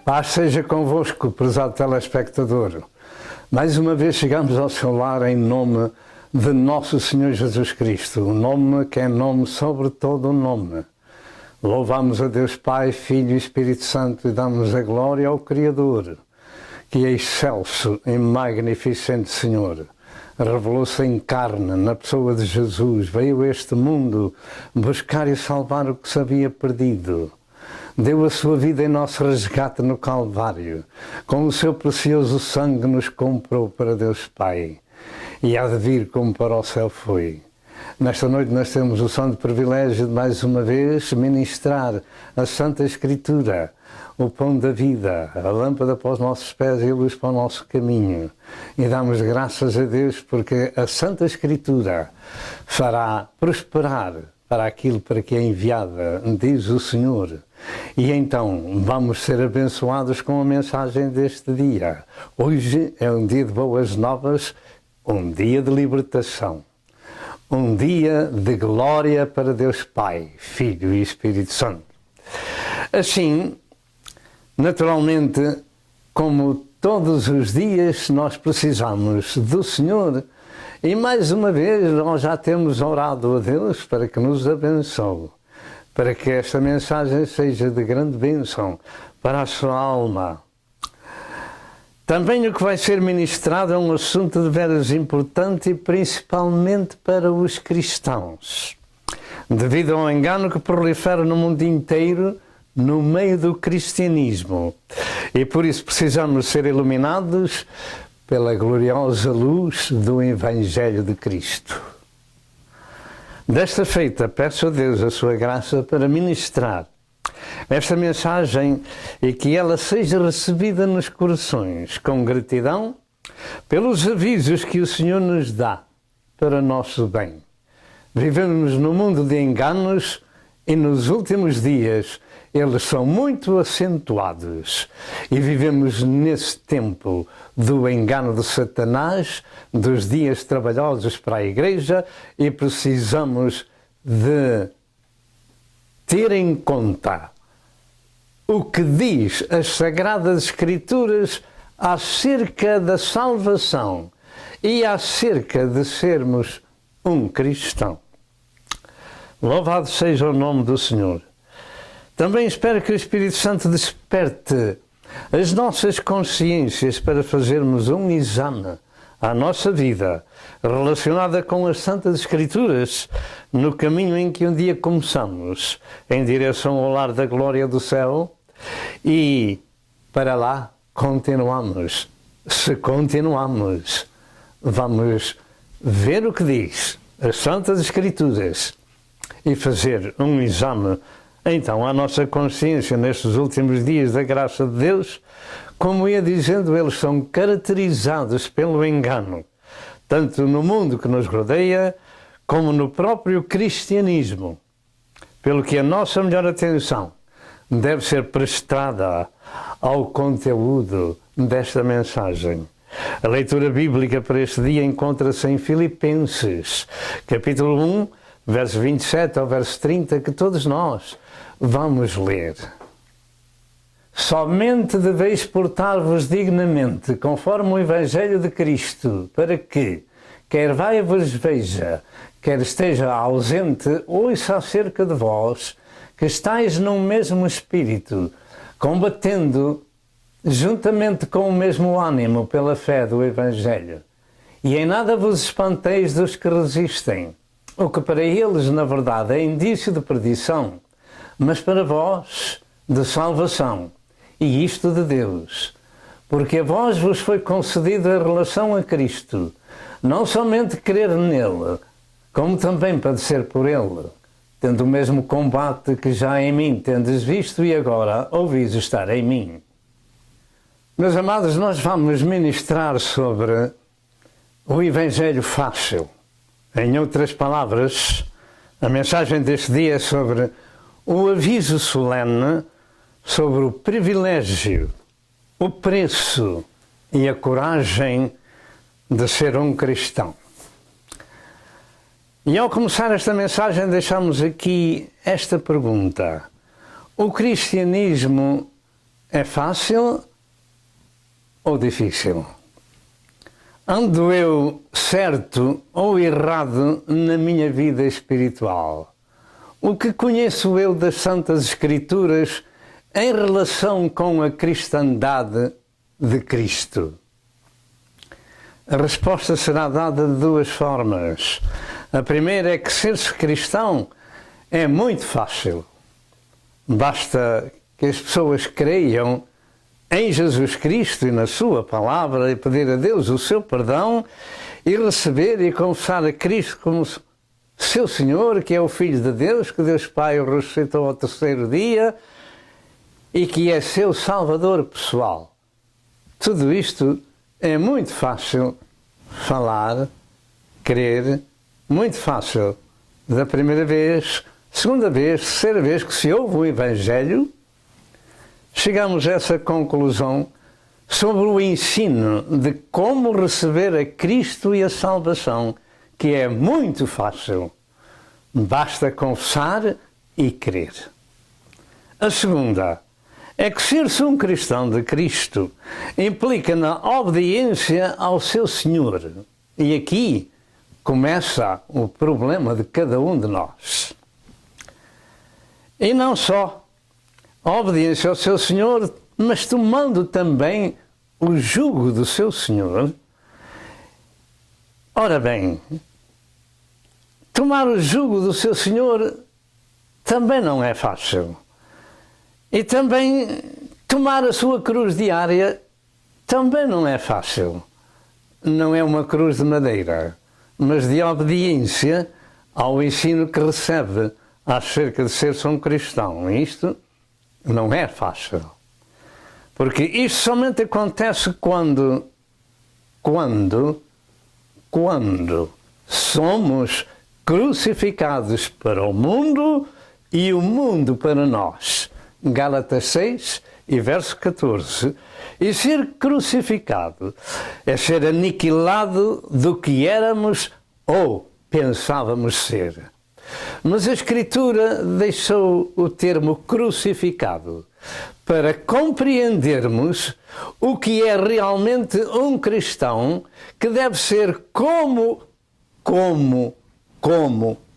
Paz seja convosco, prezado telespectador. Mais uma vez chegamos ao seu lar em nome de nosso Senhor Jesus Cristo, o nome que é nome sobre todo o nome. Louvamos a Deus Pai, Filho e Espírito Santo e damos a glória ao Criador, que é excelso e magnificente Senhor. Revelou-se em carne, na pessoa de Jesus, veio a este mundo buscar e salvar o que se havia perdido. Deu a sua vida em nosso resgate no Calvário. Com o seu precioso sangue nos comprou para Deus Pai. E há de vir como para o céu foi. Nesta noite nós temos o santo privilégio de mais uma vez ministrar a Santa Escritura, o pão da vida, a lâmpada para os nossos pés e a luz para o nosso caminho. E damos graças a Deus porque a Santa Escritura fará prosperar para aquilo para que é enviada, diz o Senhor. E então vamos ser abençoados com a mensagem deste dia. Hoje é um dia de boas novas, um dia de libertação, um dia de glória para Deus Pai, Filho e Espírito Santo. Assim, naturalmente, como todos os dias nós precisamos do Senhor, e mais uma vez nós já temos orado a Deus para que nos abençoe, para que esta mensagem seja de grande bênção para a sua alma. Também o que vai ser ministrado é um assunto de veras importante e principalmente para os cristãos, devido ao engano que prolifera no mundo inteiro no meio do cristianismo. E por isso precisamos ser iluminados pela gloriosa luz do Evangelho de Cristo. Desta feita, peço a Deus a sua graça para ministrar esta mensagem e que ela seja recebida nos corações com gratidão pelos avisos que o Senhor nos dá para nosso bem. Vivemos no mundo de enganos e nos últimos dias eles são muito acentuados e vivemos nesse tempo do engano de Satanás, dos dias trabalhosos para a Igreja e precisamos de ter em conta o que diz as Sagradas Escrituras acerca da salvação e acerca de sermos um cristão. Louvado seja o nome do Senhor. Também espero que o Espírito Santo desperte as nossas consciências para fazermos um exame à nossa vida relacionada com as Santas Escrituras no caminho em que um dia começamos em direção ao lar da glória do céu e para lá continuamos. Se continuamos, vamos ver o que diz as Santas Escrituras e fazer um exame então à nossa consciência nestes últimos dias da graça de Deus. Como ia dizendo, eles são caracterizados pelo engano, tanto no mundo que nos rodeia, como no próprio cristianismo, pelo que a nossa melhor atenção deve ser prestada ao conteúdo desta mensagem. A leitura bíblica para este dia encontra-se em Filipenses, capítulo 1, verso 27 ao verso 30, que todos nós vamos ler. Somente deveis portar-vos dignamente, conforme o Evangelho de Cristo, para que, quer vai-vos veja, quer esteja ausente, ouça acerca de vós, que estáis num mesmo espírito, combatendo juntamente com o mesmo ânimo pela fé do Evangelho. E em nada vos espanteis dos que resistem, o que para eles, na verdade, é indício de perdição, mas para vós, de salvação, e isto de Deus, porque a vós vos foi concedido a relação a Cristo, não somente crer nele, como também padecer por ele, tendo o mesmo combate que já em mim tendes visto e agora ouvis estar em mim. Meus amados, nós vamos ministrar sobre o Evangelho fácil. Em outras palavras, a mensagem deste dia é sobre o aviso solene sobre o privilégio, o preço e a coragem de ser um cristão. E ao começar esta mensagem deixamos aqui esta pergunta: o cristianismo É fácil ou difícil? Ando eu certo ou errado na minha vida espiritual? O que conheço eu das Santas Escrituras em relação com a cristandade de Cristo? A resposta será dada de duas formas. A primeira é que ser-se cristão é muito fácil. Basta que as pessoas creiam em Jesus Cristo e na sua palavra e pedir a Deus o seu perdão e receber e confessar a Cristo como seu Senhor, que é o Filho de Deus, que Deus Pai o ressuscitou ao terceiro dia e que é seu Salvador pessoal. Tudo isto é muito fácil falar, crer, muito fácil da primeira vez, segunda vez, terceira vez que se ouve o Evangelho. Chegamos a essa conclusão sobre o ensino de como receber a Cristo e a salvação, que é muito fácil. Basta confessar e crer. A segunda é que ser-se um cristão de Cristo implica na obediência ao seu Senhor. E aqui começa o problema de cada um de nós. E não só a obediência ao seu Senhor, mas tomando também o jugo do seu Senhor. Ora bem, tomar o jugo do seu Senhor também não é fácil. E também tomar a sua cruz diária também não é fácil. Não é uma cruz de madeira, mas de obediência ao ensino que recebe acerca de ser-se um cristão. Isto não é fácil. Porque isto somente acontece quando somos crucificados para o mundo e o mundo para nós. Gálatas 6 e verso 14. E ser crucificado é ser aniquilado do que éramos ou pensávamos ser. Mas a Escritura deixou o termo crucificado para compreendermos o que é realmente um cristão, que deve ser como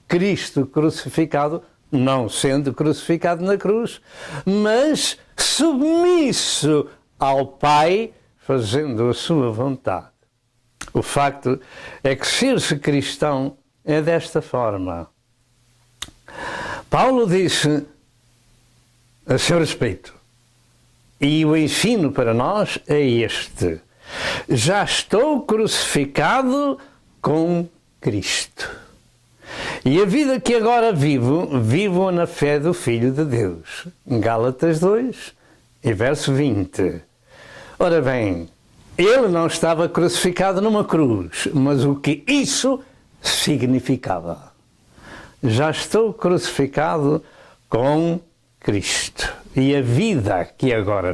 Cristo crucificado, não sendo crucificado na cruz, mas submisso ao Pai, fazendo a sua vontade. O facto é que ser-se cristão é desta forma. Paulo disse a seu respeito, e o ensino para nós é este: já estou crucificado com Cristo. E a vida que agora vivo na fé do Filho de Deus. Gálatas 2 e verso 20. Ora bem, ele não estava crucificado numa cruz, mas o que isso significava? Já estou crucificado com Cristo. E a vida que agora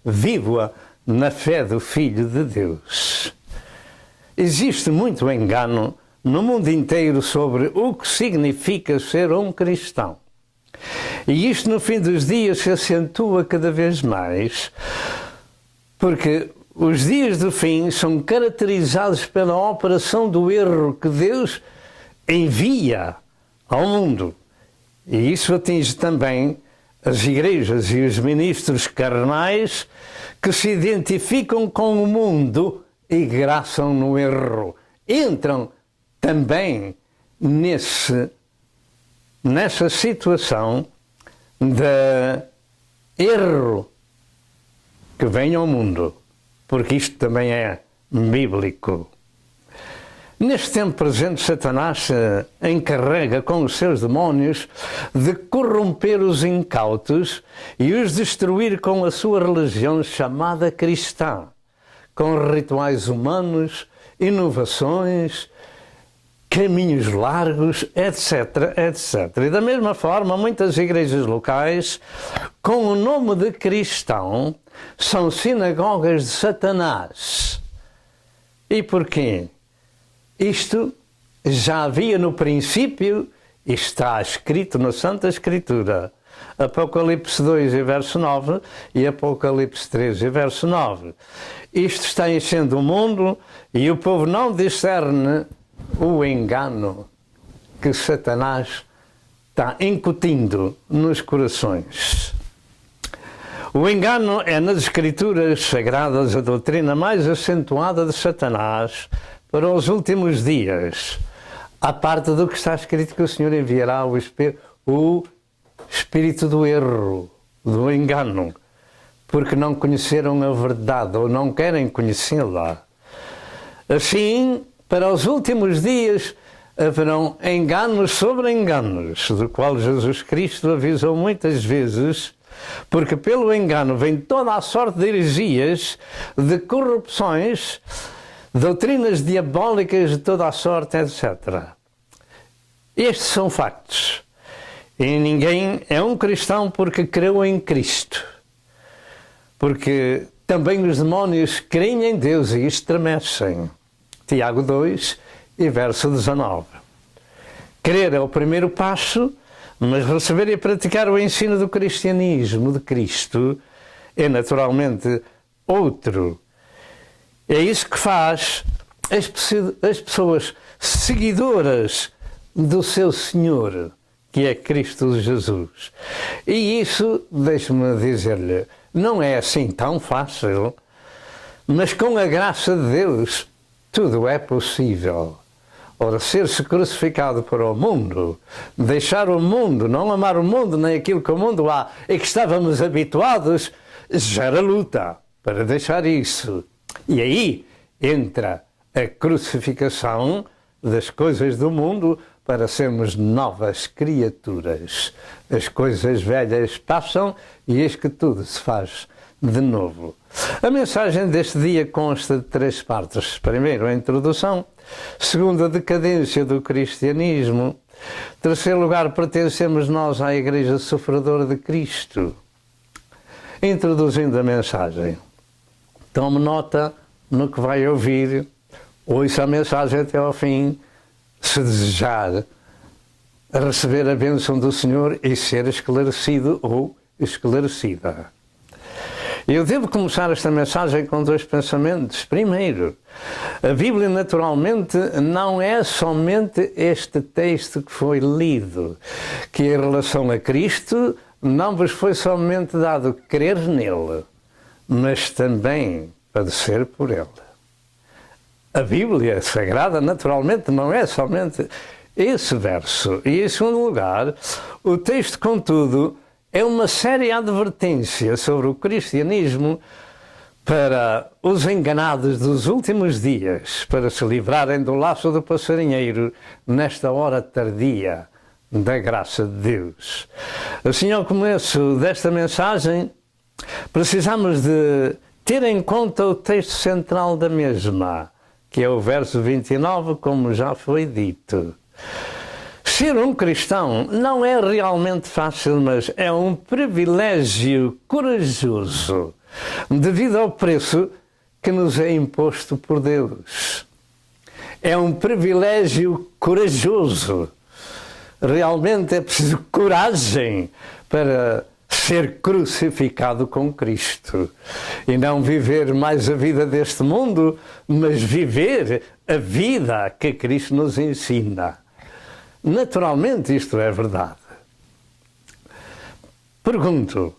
vivo-a na fé do Filho de Deus. Existe muito engano no mundo inteiro sobre o que significa ser um cristão. E isto no fim dos dias se acentua cada vez mais, porque os dias do fim são caracterizados pela operação do erro que Deus envia ao mundo. E isso atinge também as igrejas e os ministros carnais que se identificam com o mundo e graçam no erro. Entram também nessa situação de erro que vem ao mundo, porque isto também é bíblico. Neste tempo presente, Satanás se encarrega com os seus demónios de corromper os incautos e os destruir com a sua religião chamada cristã, com rituais humanos, inovações, caminhos largos, etc, etc. E da mesma forma, muitas igrejas locais, com o nome de cristão, são sinagogas de Satanás. E porquê? Isto já havia no princípio e está escrito na Santa Escritura. Apocalipse 2 e verso 9 e Apocalipse 3 e verso 9. Isto está enchendo o mundo e o povo não discerne o engano que Satanás está incutindo nos corações. O engano é nas Escrituras Sagradas a doutrina mais acentuada de Satanás para os últimos dias, à parte do que está escrito que o Senhor enviará o espírito do erro, do engano, porque não conheceram a verdade ou não querem conhecê-la. Assim, para os últimos dias haverão enganos sobre enganos, do qual Jesus Cristo avisou muitas vezes, porque pelo engano vem toda a sorte de heresias, de corrupções, doutrinas diabólicas de toda a sorte, etc. Estes são factos. E ninguém é um cristão porque creu em Cristo. Porque também os demónios creem em Deus e estremecem. Tiago 2 e verso 19. Crer é o primeiro passo, mas receber e praticar o ensino do cristianismo de Cristo é naturalmente outro. É isso que faz as pessoas seguidoras do seu Senhor, que é Cristo Jesus. E isso, deixe-me dizer-lhe, não é assim tão fácil, mas com a graça de Deus tudo é possível. Ora, ser-se crucificado para o mundo, deixar o mundo, não amar o mundo, nem aquilo que o mundo há e que estávamos habituados, gera luta para deixar isso. E aí entra a crucificação das coisas do mundo para sermos novas criaturas. As coisas velhas passam e eis que tudo se faz de novo. A mensagem deste dia consta de 3 partes. Primeiro, a introdução. Segundo, a decadência do cristianismo. Terceiro lugar, pertencemos nós à Igreja Sofredora de Cristo. Introduzindo a mensagem. Tome nota no que vai ouvir. Ouça a mensagem até ao fim, se desejar receber a bênção do Senhor e ser esclarecido ou esclarecida. Eu devo começar esta mensagem com 2 pensamentos. Primeiro, a Bíblia naturalmente não é somente este texto que foi lido, que em relação a Cristo não vos foi somente dado crer nele, mas também padecer por ele. A Bíblia Sagrada naturalmente não é somente esse verso. E em segundo lugar, o texto, contudo, é uma séria advertência sobre o cristianismo para os enganados dos últimos dias, para se livrarem do laço do passarinheiro nesta hora tardia da graça de Deus. Assim, ao começo desta mensagem, precisamos de ter em conta o texto central da mesma, que é o verso 29, como já foi dito. Ser um cristão não é realmente fácil, mas é um privilégio corajoso, devido ao preço que nos é imposto por Deus. É um privilégio corajoso. Realmente é preciso coragem para ser crucificado com Cristo. E não viver mais a vida deste mundo, mas viver a vida que Cristo nos ensina. Naturalmente isto é verdade. Pergunto,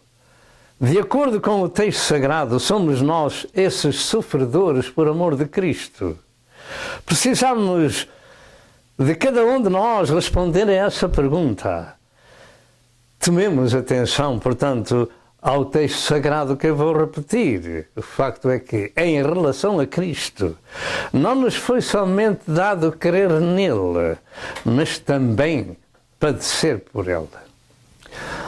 de acordo com o texto sagrado, somos nós esses sofredores por amor de Cristo? Precisamos de cada um de nós responder a essa pergunta. Tomemos atenção, portanto, ao texto sagrado que eu vou repetir. O facto é que, em relação a Cristo, não nos foi somente dado crer nele, mas também padecer por ele.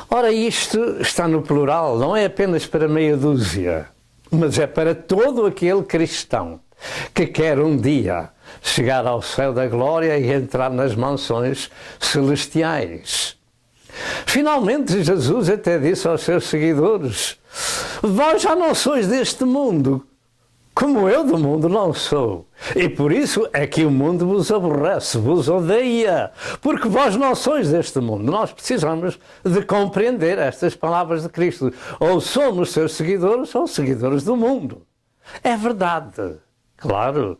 Ora, isto está no plural, não é apenas para meia dúzia, mas é para todo aquele cristão que quer um dia chegar ao céu da glória e entrar nas mansões celestiais. Finalmente, Jesus até disse aos seus seguidores: vós já não sois deste mundo, como eu do mundo não sou. E por isso é que o mundo vos aborrece, vos odeia, porque vós não sois deste mundo. Nós precisamos de compreender estas palavras de Cristo. Ou somos seus seguidores ou seguidores do mundo. É verdade, claro.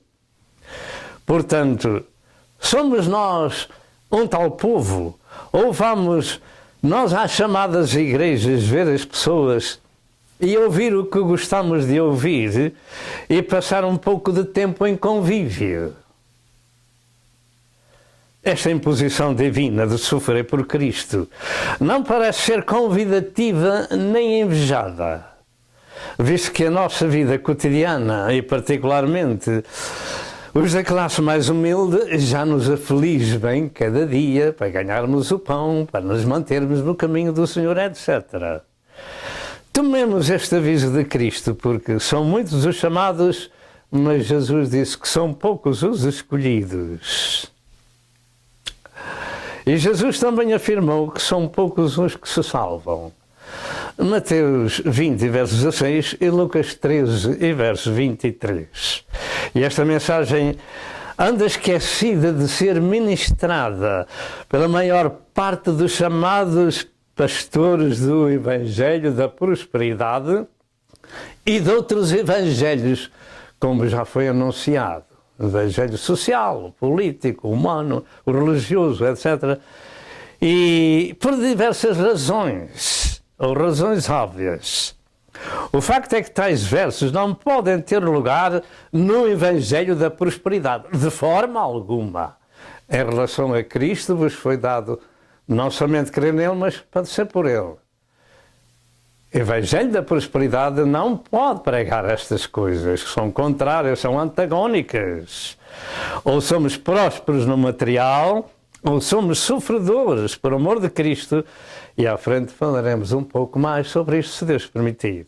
Portanto, somos nós um tal povo, ou vamos nós às chamadas igrejas ver as pessoas e ouvir o que gostamos de ouvir e passar um pouco de tempo em convívio. Esta imposição divina de sofrer por Cristo não parece ser convidativa nem invejada, visto que a nossa vida cotidiana, e particularmente os da classe mais humilde, já nos aflige bem cada dia para ganharmos o pão, para nos mantermos no caminho do Senhor, etc. Tomemos este aviso de Cristo, porque são muitos os chamados, mas Jesus disse que são poucos os escolhidos. E Jesus também afirmou que são poucos os que se salvam. Mateus 20, verso 16 e Lucas 13, e verso 23. E esta mensagem anda esquecida de ser ministrada pela maior parte dos chamados pastores do Evangelho da Prosperidade e de outros evangelhos, como já foi anunciado. O evangelho social, o político, o humano, o religioso, etc. E por diversas razões, ou razões óbvias. O facto é que tais versos não podem ter lugar no Evangelho da Prosperidade, de forma alguma. Em relação a Cristo vos foi dado não somente crer nele, mas padecer por ele. O Evangelho da Prosperidade não pode pregar estas coisas, que são contrárias, são antagónicas. Ou somos prósperos no material, ou somos sofredores por amor de Cristo, e à frente falaremos um pouco mais sobre isto, se Deus permitir.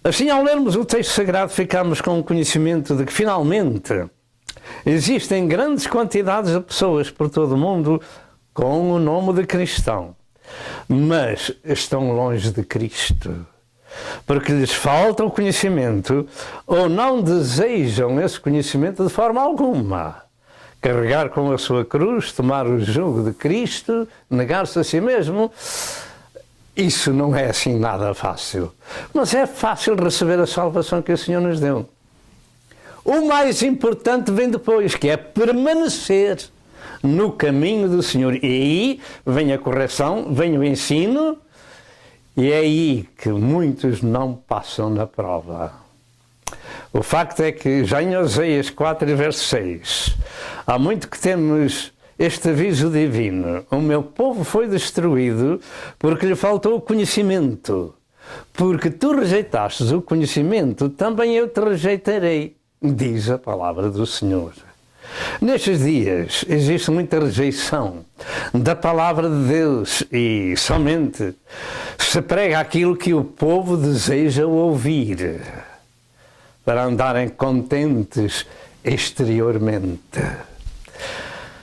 Assim, ao lermos o texto sagrado, ficamos com o conhecimento de que, finalmente, existem grandes quantidades de pessoas por todo o mundo com o nome de cristão, mas estão longe de Cristo, porque lhes falta o conhecimento ou não desejam esse conhecimento de forma alguma. Carregar com a sua cruz, tomar o jugo de Cristo, negar-se a si mesmo, isso não é assim nada fácil. Mas é fácil receber a salvação que o Senhor nos deu. O mais importante vem depois, que é permanecer no caminho do Senhor. E aí vem a correção, vem o ensino, e é aí que muitos não passam na prova. O facto é que já em Oséias 4, verso 6, há muito que temos este aviso divino: o meu povo foi destruído porque lhe faltou o conhecimento. Porque tu rejeitastes o conhecimento, também eu te rejeitarei, diz a palavra do Senhor. Nestes dias existe muita rejeição da palavra de Deus e somente se prega aquilo que o povo deseja ouvir, para andarem contentes exteriormente.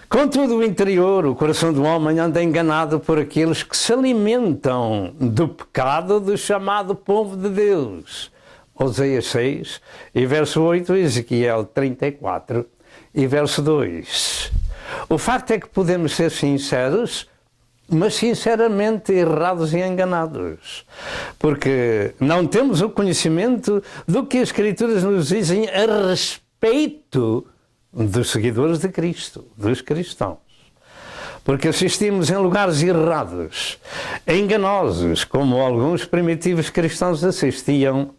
Contudo, o interior, o coração do homem, anda enganado por aqueles que se alimentam do pecado do chamado povo de Deus. Oséias 6, e verso 8, Ezequiel 34, e verso 2. O facto é que podemos ser sinceros, mas sinceramente errados e enganados, porque não temos o conhecimento do que as Escrituras nos dizem a respeito dos seguidores de Cristo, dos cristãos. Porque assistimos em lugares errados, enganosos, como alguns primitivos cristãos assistiam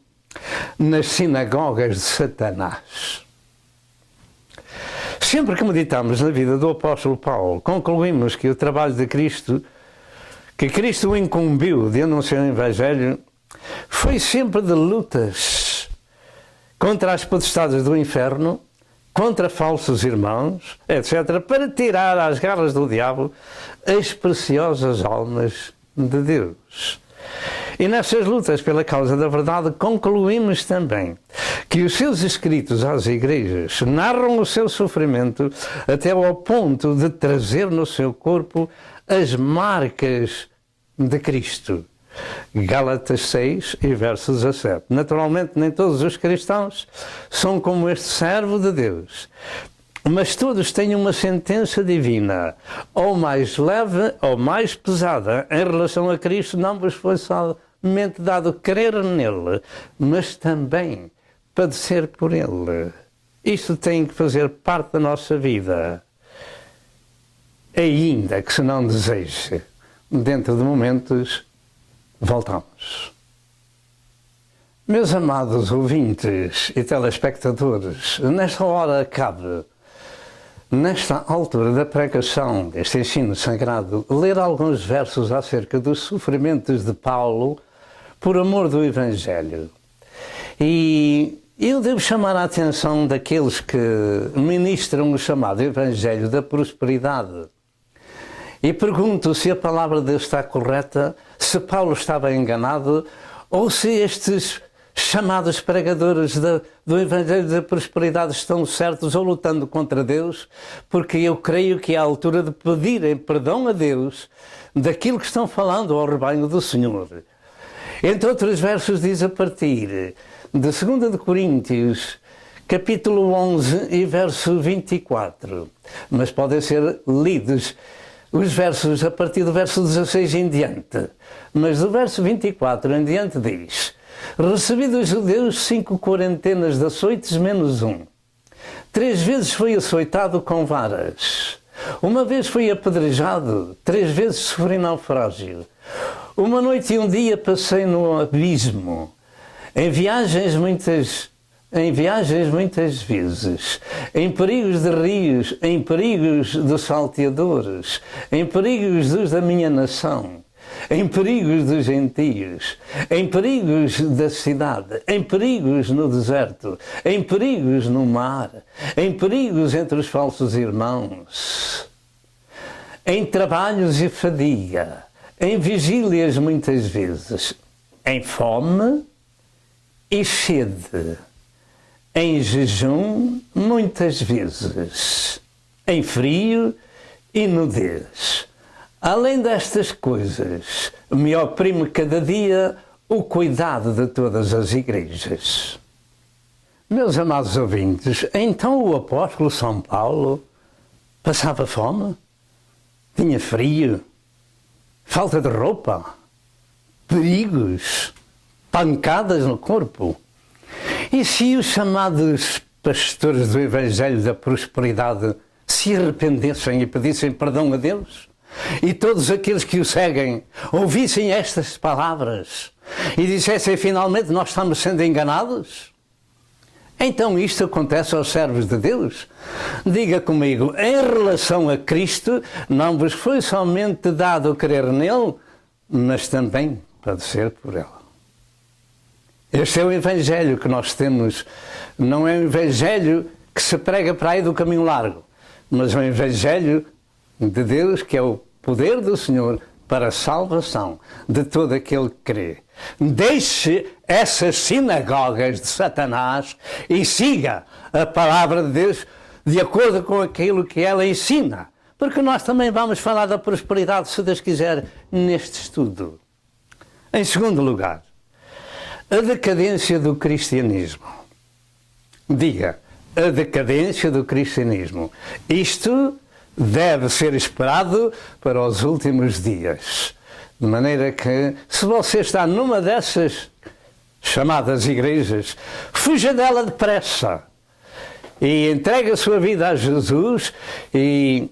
nas sinagogas de Satanás. Sempre que meditamos na vida do apóstolo Paulo, concluímos que o trabalho de Cristo, que Cristo o incumbiu de anunciar o Evangelho, foi sempre de lutas contra as potestades do inferno, contra falsos irmãos, etc., para tirar às garras do diabo as preciosas almas de Deus. E nessas lutas pela causa da verdade, concluímos também que os seus escritos às igrejas narram o seu sofrimento até ao ponto de trazer no seu corpo as marcas de Cristo, Gálatas 6 e verso 17. Naturalmente, nem todos os cristãos são como este servo de Deus, mas todos têm uma sentença divina, ou mais leve ou mais pesada, em relação a Cristo. Não vos foi somente dado crer nele, mas também padecer por ele. Isto tem que fazer parte da nossa vida, ainda que se não deseje. Dentro de momentos voltamos. Meus amados ouvintes e telespectadores, nesta hora cabe, nesta altura da pregação deste ensino sagrado, ler alguns versos acerca dos sofrimentos de Paulo por amor do Evangelho. E eu devo chamar a atenção daqueles que ministram o chamado Evangelho da prosperidade. E pergunto se a palavra de Deus está correta, se Paulo estava enganado, ou se estes chamados pregadores do Evangelho da Prosperidade estão certos ou lutando contra Deus, porque eu creio que é a altura de pedirem perdão a Deus daquilo que estão falando ao rebanho do Senhor. Entre outros versos diz a partir de 2 de Coríntios, capítulo 11 e verso 24, mas podem ser lidos os versos a partir do verso 16 em diante, mas do verso 24 em diante diz: recebi dos judeus 5 quarentenas de açoites menos 1. 3 vezes fui açoitado com varas. 1 vez fui apedrejado. 3 vezes sofri naufrágio. 1 noite e 1 dia passei no abismo. Em viagens muitas vezes, em perigos de rios, em perigos dos salteadores, em perigos dos da minha nação, em perigos dos gentios, em perigos da cidade, em perigos no deserto, em perigos no mar, em perigos entre os falsos irmãos, em trabalhos e fadiga, em vigílias muitas vezes, em fome e sede, em jejum muitas vezes, em frio e nudez. Além destas coisas, me oprime cada dia o cuidado de todas as igrejas. Meus amados ouvintes, então o apóstolo São Paulo passava fome, tinha frio, falta de roupa, perigos, pancadas no corpo. E se os chamados pastores do Evangelho da Prosperidade se arrependessem e pedissem perdão a Deus, e todos aqueles que o seguem ouvissem estas palavras e dissessem finalmente nós estamos sendo enganados? Então isto acontece aos servos de Deus? Diga comigo, em relação a Cristo, não vos foi somente dado crer nele, mas também padecer por ele. Este é o Evangelho que nós temos, não é um Evangelho que se prega para aí do caminho largo, mas é um Evangelho de Deus que é o poder do Senhor para a salvação de todo aquele que crê. Deixe essas sinagogas de Satanás e siga a palavra de Deus de acordo com aquilo que ela ensina, porque nós também vamos falar da prosperidade, se Deus quiser, neste estudo. Em segundo lugar, a decadência do cristianismo. Diga, a decadência do cristianismo. Isto deve ser esperado para os últimos dias. De maneira que, se você está numa dessas chamadas igrejas, fuja dela depressa e entregue a sua vida a Jesus e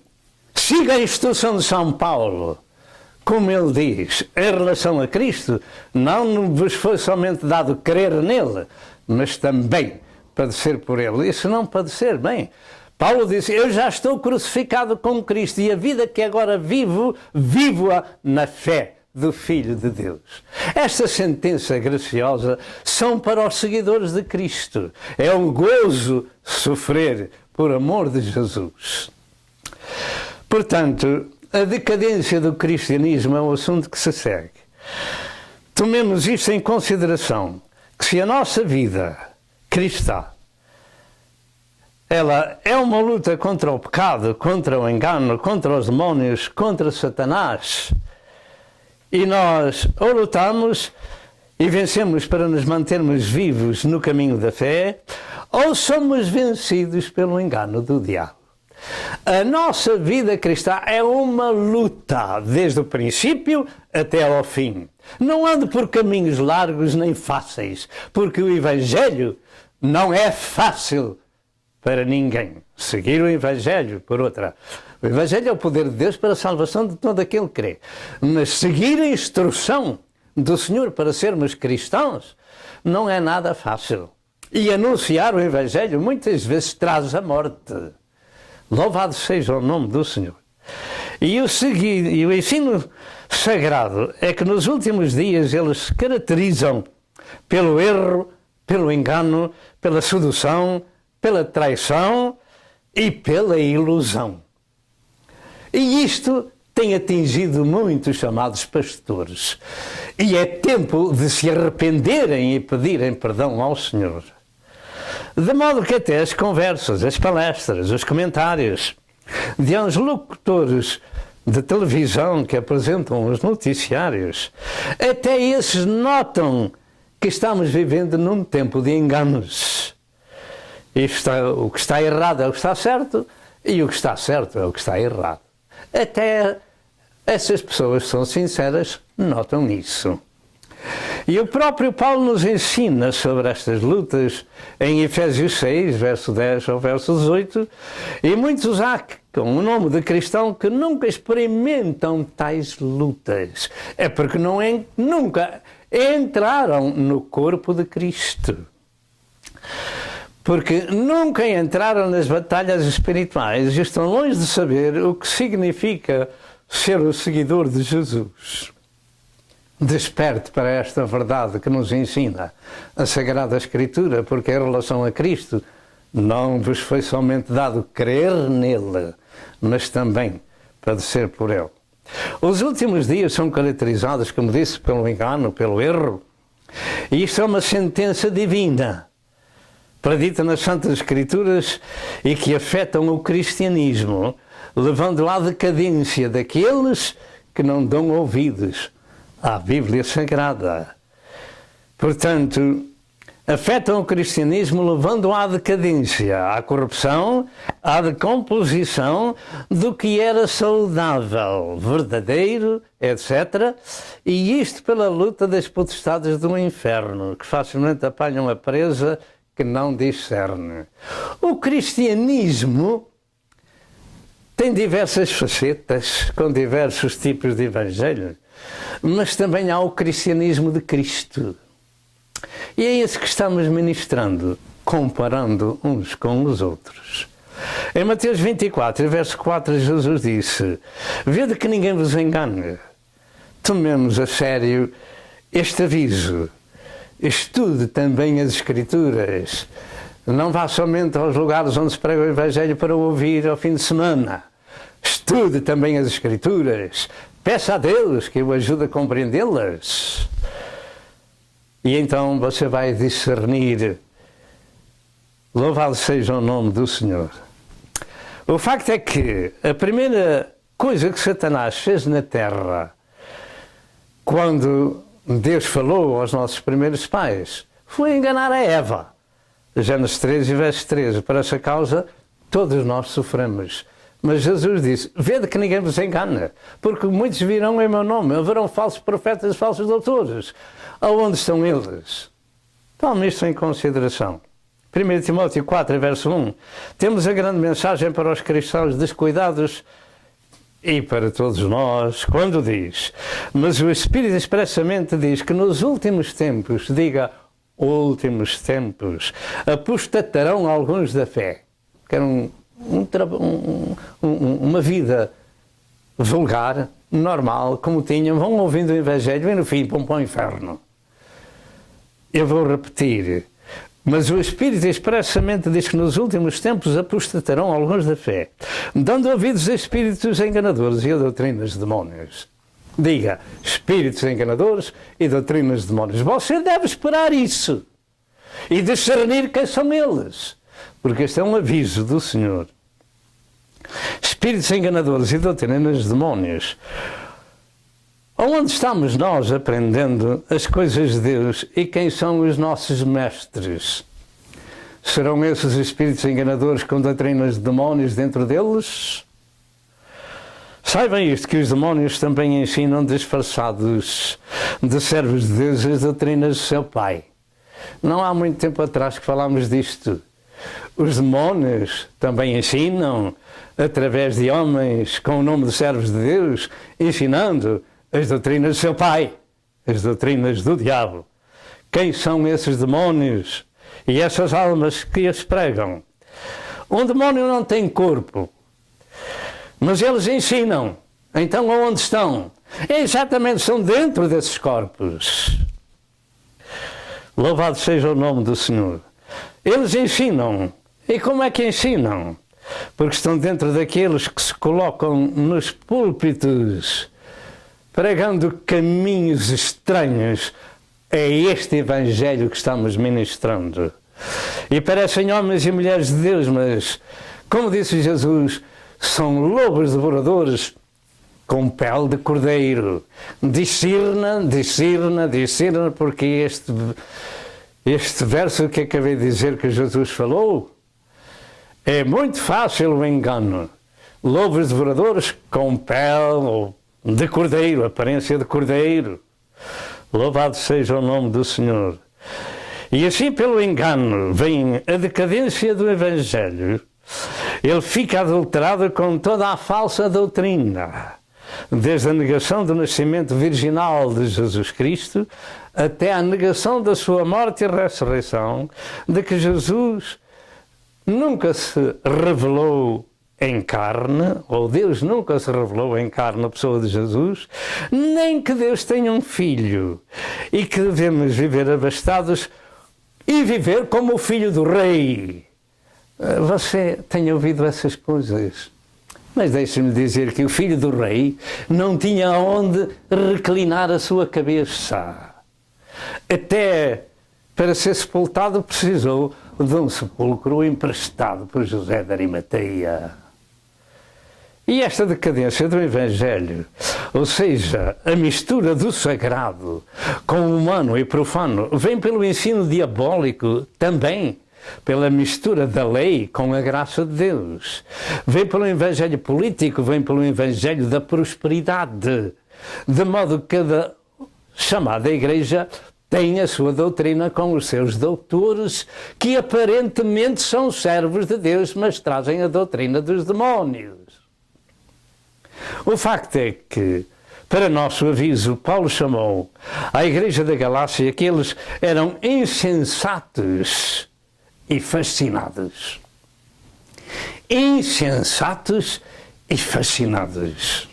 siga a instrução de São Paulo. Como ele diz, em relação a Cristo, não vos foi somente dado crer nele, mas também padecer por ele. E se não padecer, bem, Paulo disse, eu já estou crucificado com Cristo e a vida que agora vivo, vivo-a na fé do Filho de Deus. Esta sentença graciosa são para os seguidores de Cristo. É um gozo sofrer por amor de Jesus. Portanto, a decadência do cristianismo é um assunto que se segue. Tomemos isto em consideração, que se a nossa vida cristã, ela é uma luta contra o pecado, contra o engano, contra os demónios, contra Satanás, E nós ou lutamos e vencemos para nos mantermos vivos no caminho da fé, ou somos vencidos pelo engano do diabo. A nossa vida cristã é uma luta, desde o princípio até ao fim. Não ando por caminhos largos nem fáceis, porque o Evangelho não é fácil para ninguém. Seguir o Evangelho, por outra. O Evangelho é o poder de Deus para a salvação de todo aquele que crê. Mas seguir a instrução do Senhor para sermos cristãos não é nada fácil. E anunciar o Evangelho muitas vezes traz a morte. Louvado seja o nome do Senhor. E o ensino sagrado é que nos últimos dias eles se caracterizam pelo erro, pelo engano, pela sedução, pela traição e pela ilusão. E isto tem atingido muitos chamados pastores. E é tempo de se arrependerem e pedirem perdão ao Senhor. De modo que até as conversas, as palestras, os comentários de uns locutores de televisão que apresentam os noticiários, até esses notam que estamos vivendo num tempo de enganos. O que está errado é o que está certo e o que está certo é o que está errado. Até essas pessoas que são sinceras notam isso. E o próprio Paulo nos ensina sobre estas lutas em Efésios 6, verso 10 ao verso 18, e muitos há com o nome de cristão que nunca experimentam tais lutas. É porque nunca entraram no corpo de Cristo. Porque nunca entraram nas batalhas espirituais e estão longe de saber o que significa ser o seguidor de Jesus. Desperte para esta verdade que nos ensina a Sagrada Escritura, porque em relação a Cristo não vos foi somente dado crer nele, mas também padecer por ele. Os últimos dias são caracterizados, como disse, pelo engano, pelo erro, e isto é uma sentença divina, predita nas Santas Escrituras e que afetam o cristianismo, levando à decadência daqueles que não dão ouvidos à Bíblia Sagrada. Portanto, afetam o cristianismo levando à decadência, à corrupção, à decomposição do que era saudável, verdadeiro, etc. E isto pela luta das potestades do inferno, que facilmente apanham a presa que não discerne. O cristianismo tem diversas facetas, com diversos tipos de evangelho, mas também há o cristianismo de Cristo. E é esse que estamos ministrando, comparando uns com os outros. Em Mateus 24, verso 4, Jesus disse: vede que ninguém vos engane, tomemos a sério este aviso, estude também as Escrituras, não vá somente aos lugares onde se prega o Evangelho para ouvir ao fim de semana, estude também as Escrituras, peça a Deus que o ajude a compreendê-las. E então você vai discernir. Louvado seja o nome do Senhor. O facto é que a primeira coisa que Satanás fez na terra, quando Deus falou aos nossos primeiros pais, foi enganar a Eva. Gênesis 13, verso 13. Por essa causa, todos nós sofremos. Mas Jesus disse: vede que ninguém vos engana, porque muitos virão em meu nome, haverão falsos profetas e falsos doutores. Aonde estão eles? Tome isto em consideração. 1 Timóteo 4, verso 1. Temos a grande mensagem para os cristãos descuidados e para todos nós, quando diz: mas o Espírito expressamente diz que nos últimos tempos, diga últimos tempos, apostatarão alguns da fé. Que era uma vida vulgar, normal, como tinham, vão ouvindo o Evangelho e no fim vão para o inferno. Eu vou repetir, mas o Espírito expressamente diz que nos últimos tempos apostatarão alguns da fé, dando ouvidos a espíritos enganadores e a doutrinas de demónios. Diga, espíritos enganadores e doutrinas de demónios. Você deve esperar isso e discernir quem são eles, porque este é um aviso do Senhor. Espíritos enganadores e doutrinas de demónios. Onde estamos nós aprendendo as coisas de Deus e quem são os nossos mestres? Serão esses espíritos enganadores com doutrinas de demónios dentro deles? Saibam isto, que os demónios também ensinam disfarçados de servos de Deus as doutrinas do seu Pai. Não há muito tempo atrás que falámos disto. Os demónios também ensinam, através de homens com o nome de servos de Deus, ensinando as doutrinas do seu pai, as doutrinas do diabo. Quem são esses demónios e essas almas que as pregam? Um demónio não tem corpo, mas eles ensinam. Então onde estão? Exatamente, são dentro desses corpos. Louvado seja o nome do Senhor. Eles ensinam. E como é que ensinam? Porque estão dentro daqueles que se colocam nos púlpitos, pregando caminhos estranhos. É este Evangelho que estamos ministrando. E parecem homens e mulheres de Deus, mas, como disse Jesus, são lobos devoradores com pele de cordeiro. Discirna, discirna, discirna, porque este verso que acabei de dizer que Jesus falou, é muito fácil o engano. Lobos devoradores com pele de cordeiro, aparência de cordeiro. Louvado seja o nome do Senhor. E assim, pelo engano, vem a decadência do Evangelho. Ele fica adulterado com toda a falsa doutrina, desde a negação do nascimento virginal de Jesus Cristo até a negação da sua morte e ressurreição, de que Jesus nunca se revelou em carne, ou Deus nunca se revelou em carne na pessoa de Jesus, nem que Deus tenha um filho, e que devemos viver abastados e viver como o filho do rei. Você tem ouvido essas coisas? Mas deixe-me dizer que o filho do rei não tinha onde reclinar a sua cabeça. Até para ser sepultado precisou de um sepulcro emprestado por José de Arimateia. E esta decadência do Evangelho, ou seja, a mistura do sagrado com o humano e profano, vem pelo ensino diabólico também, pela mistura da lei com a graça de Deus. Vem pelo Evangelho político, vem pelo Evangelho da prosperidade, de modo que cada chamada igreja tem a sua doutrina com os seus doutores, que aparentemente são servos de Deus, mas trazem a doutrina dos demónios. O facto é que, para nosso aviso, Paulo chamou à igreja da Galácia que eles eram insensatos e fascinados. Insensatos e fascinados.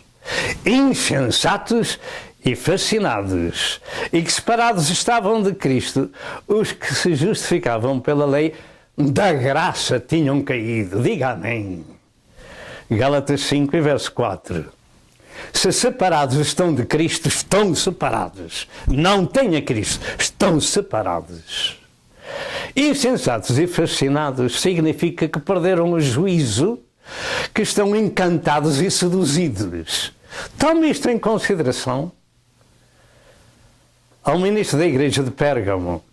Insensatos e fascinados. E que separados estavam de Cristo os que se justificavam pela lei da graça tinham caído. Diga amém. Gálatas 5 e verso 4. Se separados estão de Cristo, estão separados. Não têm a Cristo, estão separados. Insensatos e fascinados significa que perderam o juízo, que estão encantados e seduzidos. Tome isto em consideração. Ao ministro da igreja de Pérgamo,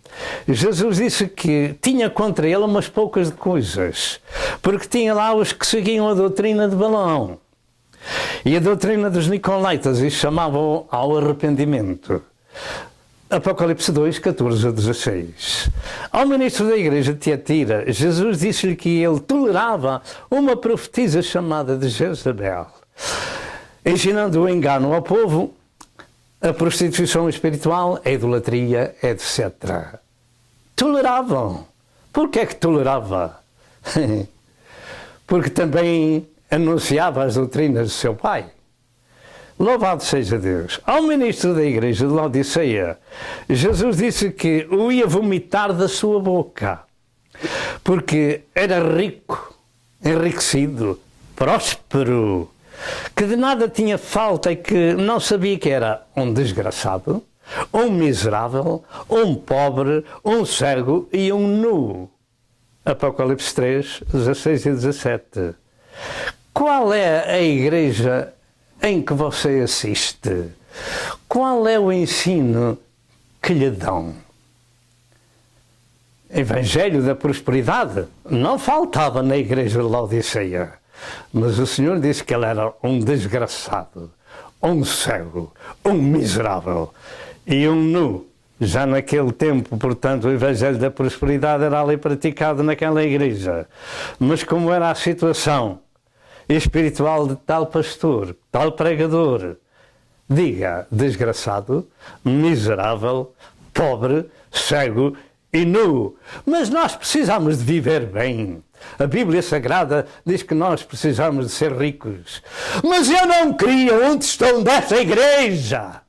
Jesus disse que tinha contra ele umas poucas coisas, porque tinha lá os que seguiam a doutrina de Balaão e a doutrina dos Nicolaítas e chamavam ao arrependimento. Apocalipse 2, 14 a 16. Ao ministro da igreja de Tiatira, Jesus disse-lhe que ele tolerava uma profetisa chamada de Jezabel, ensinando o engano ao povo, a prostituição espiritual, a idolatria, etc. Toleravam. Porquê é que tolerava? Porque também anunciava as doutrinas do seu pai. Louvado seja Deus. Ao ministro da igreja de Laodiceia, Jesus disse que o ia vomitar da sua boca, porque era rico, enriquecido, próspero, que de nada tinha falta e que não sabia que era um desgraçado, um miserável, um pobre, um cego e um nu. Apocalipse 3, 16 e 17. Qual é a igreja em que você assiste? qual é o ensino que lhe dão? Evangelho da prosperidade não faltava na igreja de Laodiceia, mas o Senhor disse que ele era um desgraçado, um cego, um miserável e um nu. Já naquele tempo, portanto, o Evangelho da prosperidade era ali praticado naquela igreja. Mas como era a situação espiritual de tal pastor, tal pregador, diga desgraçado, miserável, pobre, cego e nu. Mas nós precisamos de viver bem. A Bíblia Sagrada diz que nós precisamos de ser ricos. Mas eu não queria um tostão dessa igreja.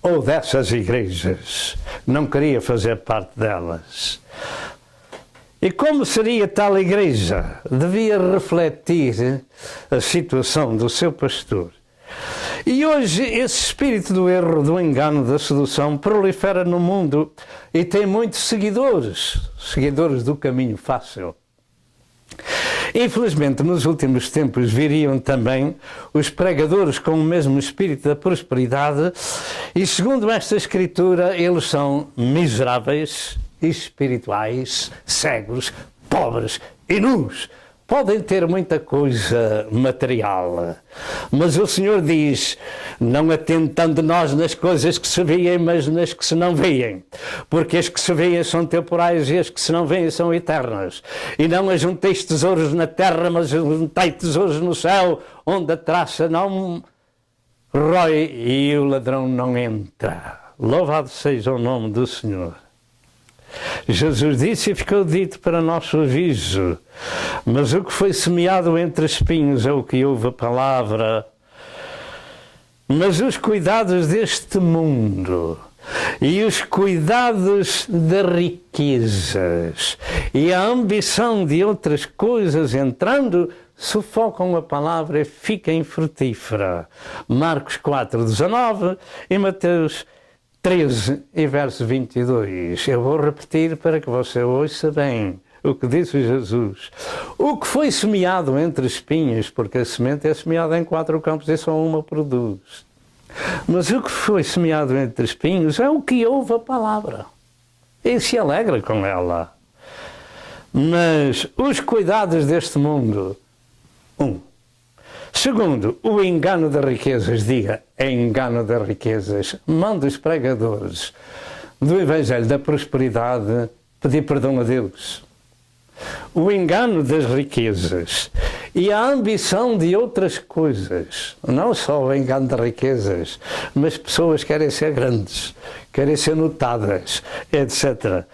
Ou dessas igrejas. Não queria fazer parte delas. E como seria tal igreja? Devia refletir a situação do seu pastor. E hoje esse espírito do erro, do engano, da sedução prolifera no mundo e tem muitos seguidores do caminho fácil. Infelizmente, nos últimos tempos viriam também os pregadores com o mesmo espírito da prosperidade e, segundo esta Escritura, eles são miseráveis, espirituais, cegos, pobres e nus. Podem ter muita coisa material, mas o Senhor diz, não atentando nós nas coisas que se veem, mas nas que se não veem, porque as que se veem são temporais e as que se não veem são eternas. E não ajunteis tesouros na terra, mas ajuntai tesouros no céu, onde a traça não rói e o ladrão não entra. Louvado seja o nome do Senhor. Jesus disse e ficou dito para nosso aviso, mas o que foi semeado entre espinhos é o que ouve a palavra. Mas os cuidados deste mundo e os cuidados das riquezas e a ambição de outras coisas entrando sufocam a palavra e fica infrutífera. Marcos 4:19 e Mateus 13 e verso 22. Eu vou repetir para que você ouça bem o que disse Jesus. O que foi semeado entre espinhos, porque a semente é semeada em 4 campos e só uma produz. Mas o que foi semeado entre espinhos é o que ouve a palavra e se alegra com ela. Mas os cuidados deste mundo, Segundo, o engano das riquezas, diga, é engano das riquezas. Manda os pregadores do Evangelho da prosperidade pedir perdão a Deus. O engano das riquezas e a ambição de outras coisas. Não só o engano das riquezas, mas pessoas querem ser grandes, querem ser notadas, etc.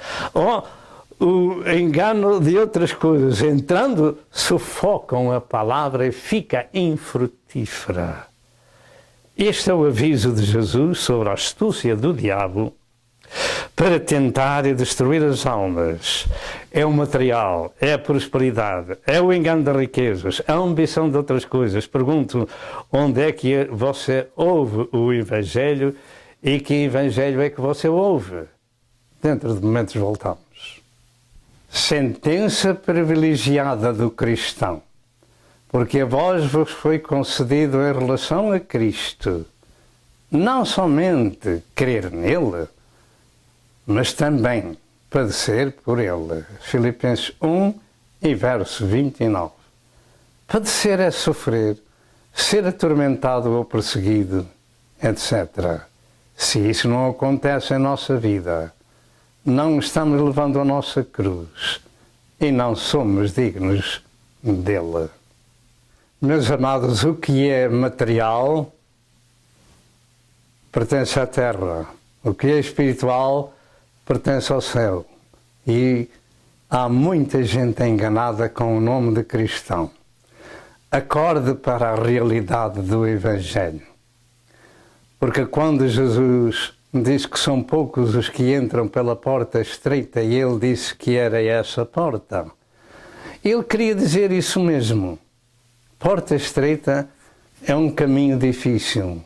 O engano de outras coisas, entrando, sufocam a palavra e fica infrutífera. Este é o aviso de Jesus sobre a astúcia do diabo para tentar e destruir as almas. É o material, é a prosperidade, é o engano das riquezas, a ambição de outras coisas. Pergunto, onde é que você ouve o Evangelho e que Evangelho é que você ouve? Dentro de momentos voltamos. Sentença privilegiada do cristão, porque a vós vos foi concedido em relação a Cristo, não somente crer nele, mas também padecer por ele. Filipenses 1 e verso 29. Padecer é sofrer, ser atormentado ou perseguido, etc. Se isso não acontece em nossa vida, não estamos levando a nossa cruz e não somos dignos dele. Meus amados, o que é material pertence à terra, o que é espiritual pertence ao céu. E há muita gente enganada com o nome de cristão. Acorde para a realidade do Evangelho. Porque quando Jesus diz que são poucos os que entram pela porta estreita e ele disse que era essa porta, ele queria dizer isso mesmo. Porta estreita é um caminho difícil,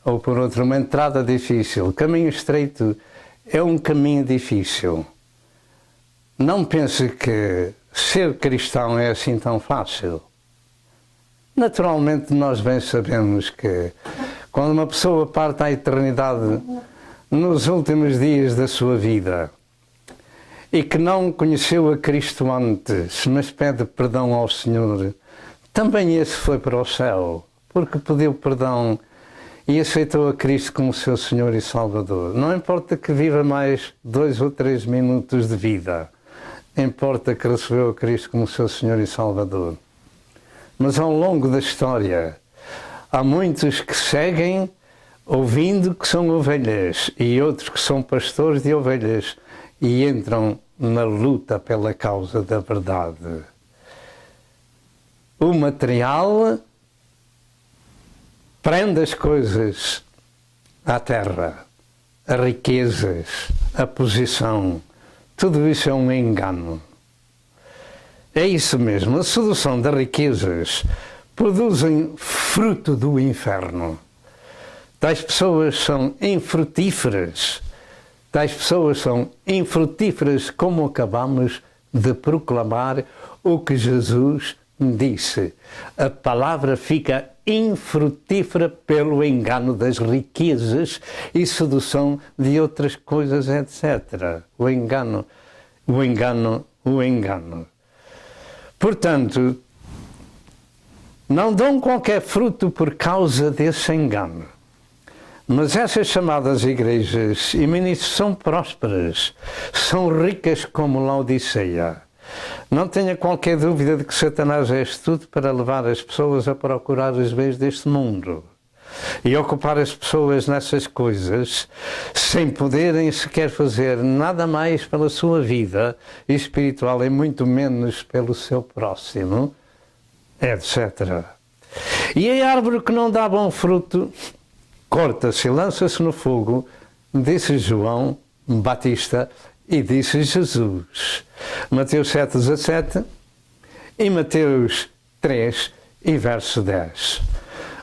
ou por outro, uma entrada difícil. Caminho estreito é um caminho difícil. Não pense que ser cristão é assim tão fácil. Naturalmente, nós bem sabemos que quando uma pessoa parte à eternidade nos últimos dias da sua vida e que não conheceu a Cristo antes, mas pede perdão ao Senhor, também esse foi para o céu, porque pediu perdão e aceitou a Cristo como seu Senhor e Salvador. Não importa que viva mais 2 ou 3 minutos de vida, importa que recebeu a Cristo como seu Senhor e Salvador. Mas ao longo da história, há muitos que seguem ouvindo que são ovelhas e outros que são pastores de ovelhas e entram na luta pela causa da verdade. O material prende as coisas à terra, as riquezas, a posição, tudo isso é um engano. É isso mesmo, a sedução das riquezas produzem fruto do inferno. Tais pessoas são infrutíferas. Tais pessoas são infrutíferas, como acabamos de proclamar o que Jesus disse. A palavra fica infrutífera pelo engano das riquezas e sedução de outras coisas, etc. O engano. Portanto, não dão qualquer fruto por causa desse engano. Mas essas chamadas igrejas e ministros são prósperas, são ricas como Laodiceia. Não tenha qualquer dúvida de que Satanás é astuto para levar as pessoas a procurar os bens deste mundo e ocupar as pessoas nessas coisas sem poderem sequer fazer nada mais pela sua vida espiritual e muito menos pelo seu próximo, etc. E a árvore que não dá bom fruto corta-se e lança-se no fogo, disse João Batista e disse Jesus. Mateus 7,17 e Mateus 3 e verso 10.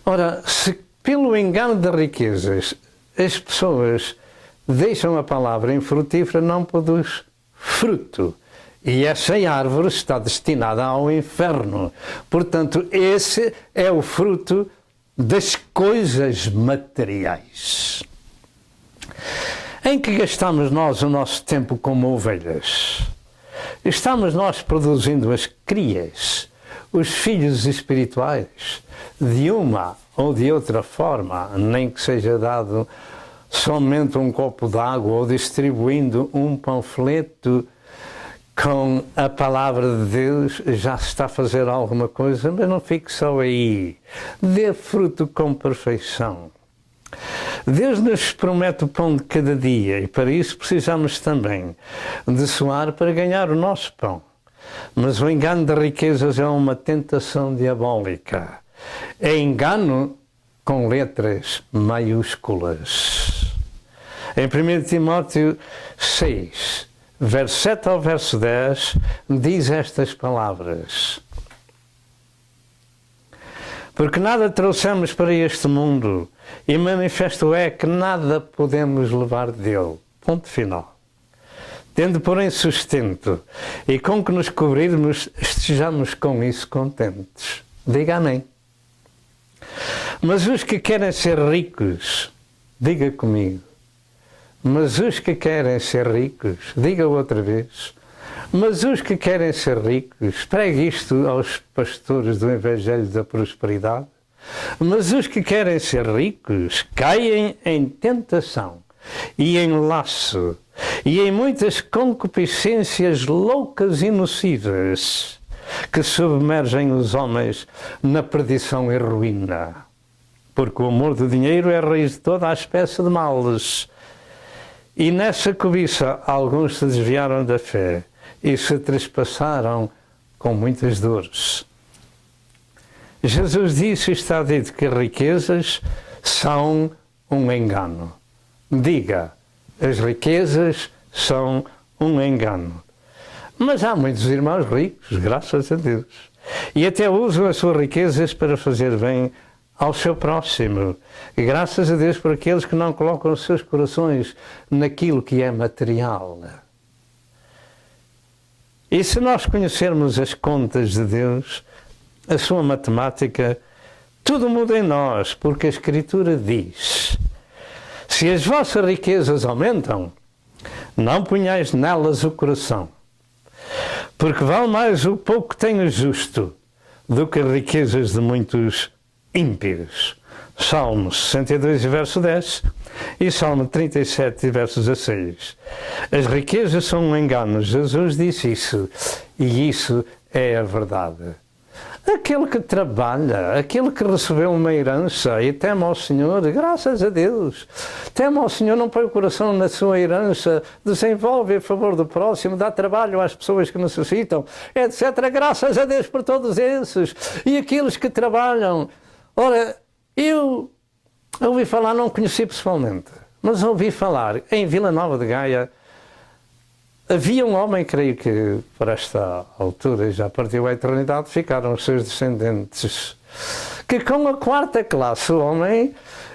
Ora, se pelo engano das riquezas as pessoas deixam a palavra infrutífera, não produz fruto. E essa árvore está destinada ao inferno. Portanto, esse é o fruto das coisas materiais. Em que gastamos nós o nosso tempo como ovelhas? Estamos nós produzindo as crias, os filhos espirituais, de uma ou de outra forma, nem que seja dado somente um copo d'água ou distribuindo um panfleto com a palavra de Deus, já se está a fazer alguma coisa, mas não fique só aí. Dê fruto com perfeição. Deus nos promete o pão de cada dia e para isso precisamos também de suar para ganhar o nosso pão. Mas o engano das riquezas é uma tentação diabólica. É engano com letras maiúsculas. Em 1 Timóteo 6, verso 7 ao verso 10, diz estas palavras. Porque nada trouxemos para este mundo, e manifesto é que nada podemos levar dele. Ponto final. Tendo, porém, sustento, e com que nos cobrirmos, estejamos com isso contentes. Diga amém. Mas os que querem ser ricos, diga comigo. Mas os que querem ser ricos, diga outra vez. Mas os que querem ser ricos, pregue isto aos pastores do Evangelho da Prosperidade. Mas os que querem ser ricos caem em tentação e em laço e em muitas concupiscências loucas e nocivas que submergem os homens na perdição e ruína. Porque o amor do dinheiro é a raiz de toda a espécie de males. E nessa cobiça alguns se desviaram da fé e se trespassaram com muitas dores. Jesus disse e está dito que riquezas são um engano. Diga, as riquezas são um engano. Mas há muitos irmãos ricos, graças a Deus, e até usam as suas riquezas para fazer bem ao seu próximo. E graças a Deus por aqueles que não colocam os seus corações naquilo que é material. E se nós conhecermos as contas de Deus, a sua matemática, tudo muda em nós, porque a Escritura diz: se as vossas riquezas aumentam, não ponhais nelas o coração, porque vale mais o pouco que tem o justo do que as riquezas de muitos ímpios. Salmo 62, verso 10 e Salmo 37, verso 16. As riquezas são um engano. Jesus disse isso, e isso é a verdade. Aquele que trabalha, aquele que recebeu uma herança e teme ao Senhor, graças a Deus, teme ao Senhor, não põe o coração na sua herança, desenvolve a favor do próximo, dá trabalho às pessoas que necessitam, etc. Graças a Deus por todos esses. E aqueles que trabalham. Ora, eu ouvi falar, não conheci pessoalmente, mas ouvi falar, em Vila Nova de Gaia, havia um homem, creio que por esta altura já partiu a eternidade, ficaram os seus descendentes, que com a 4ª classe o homem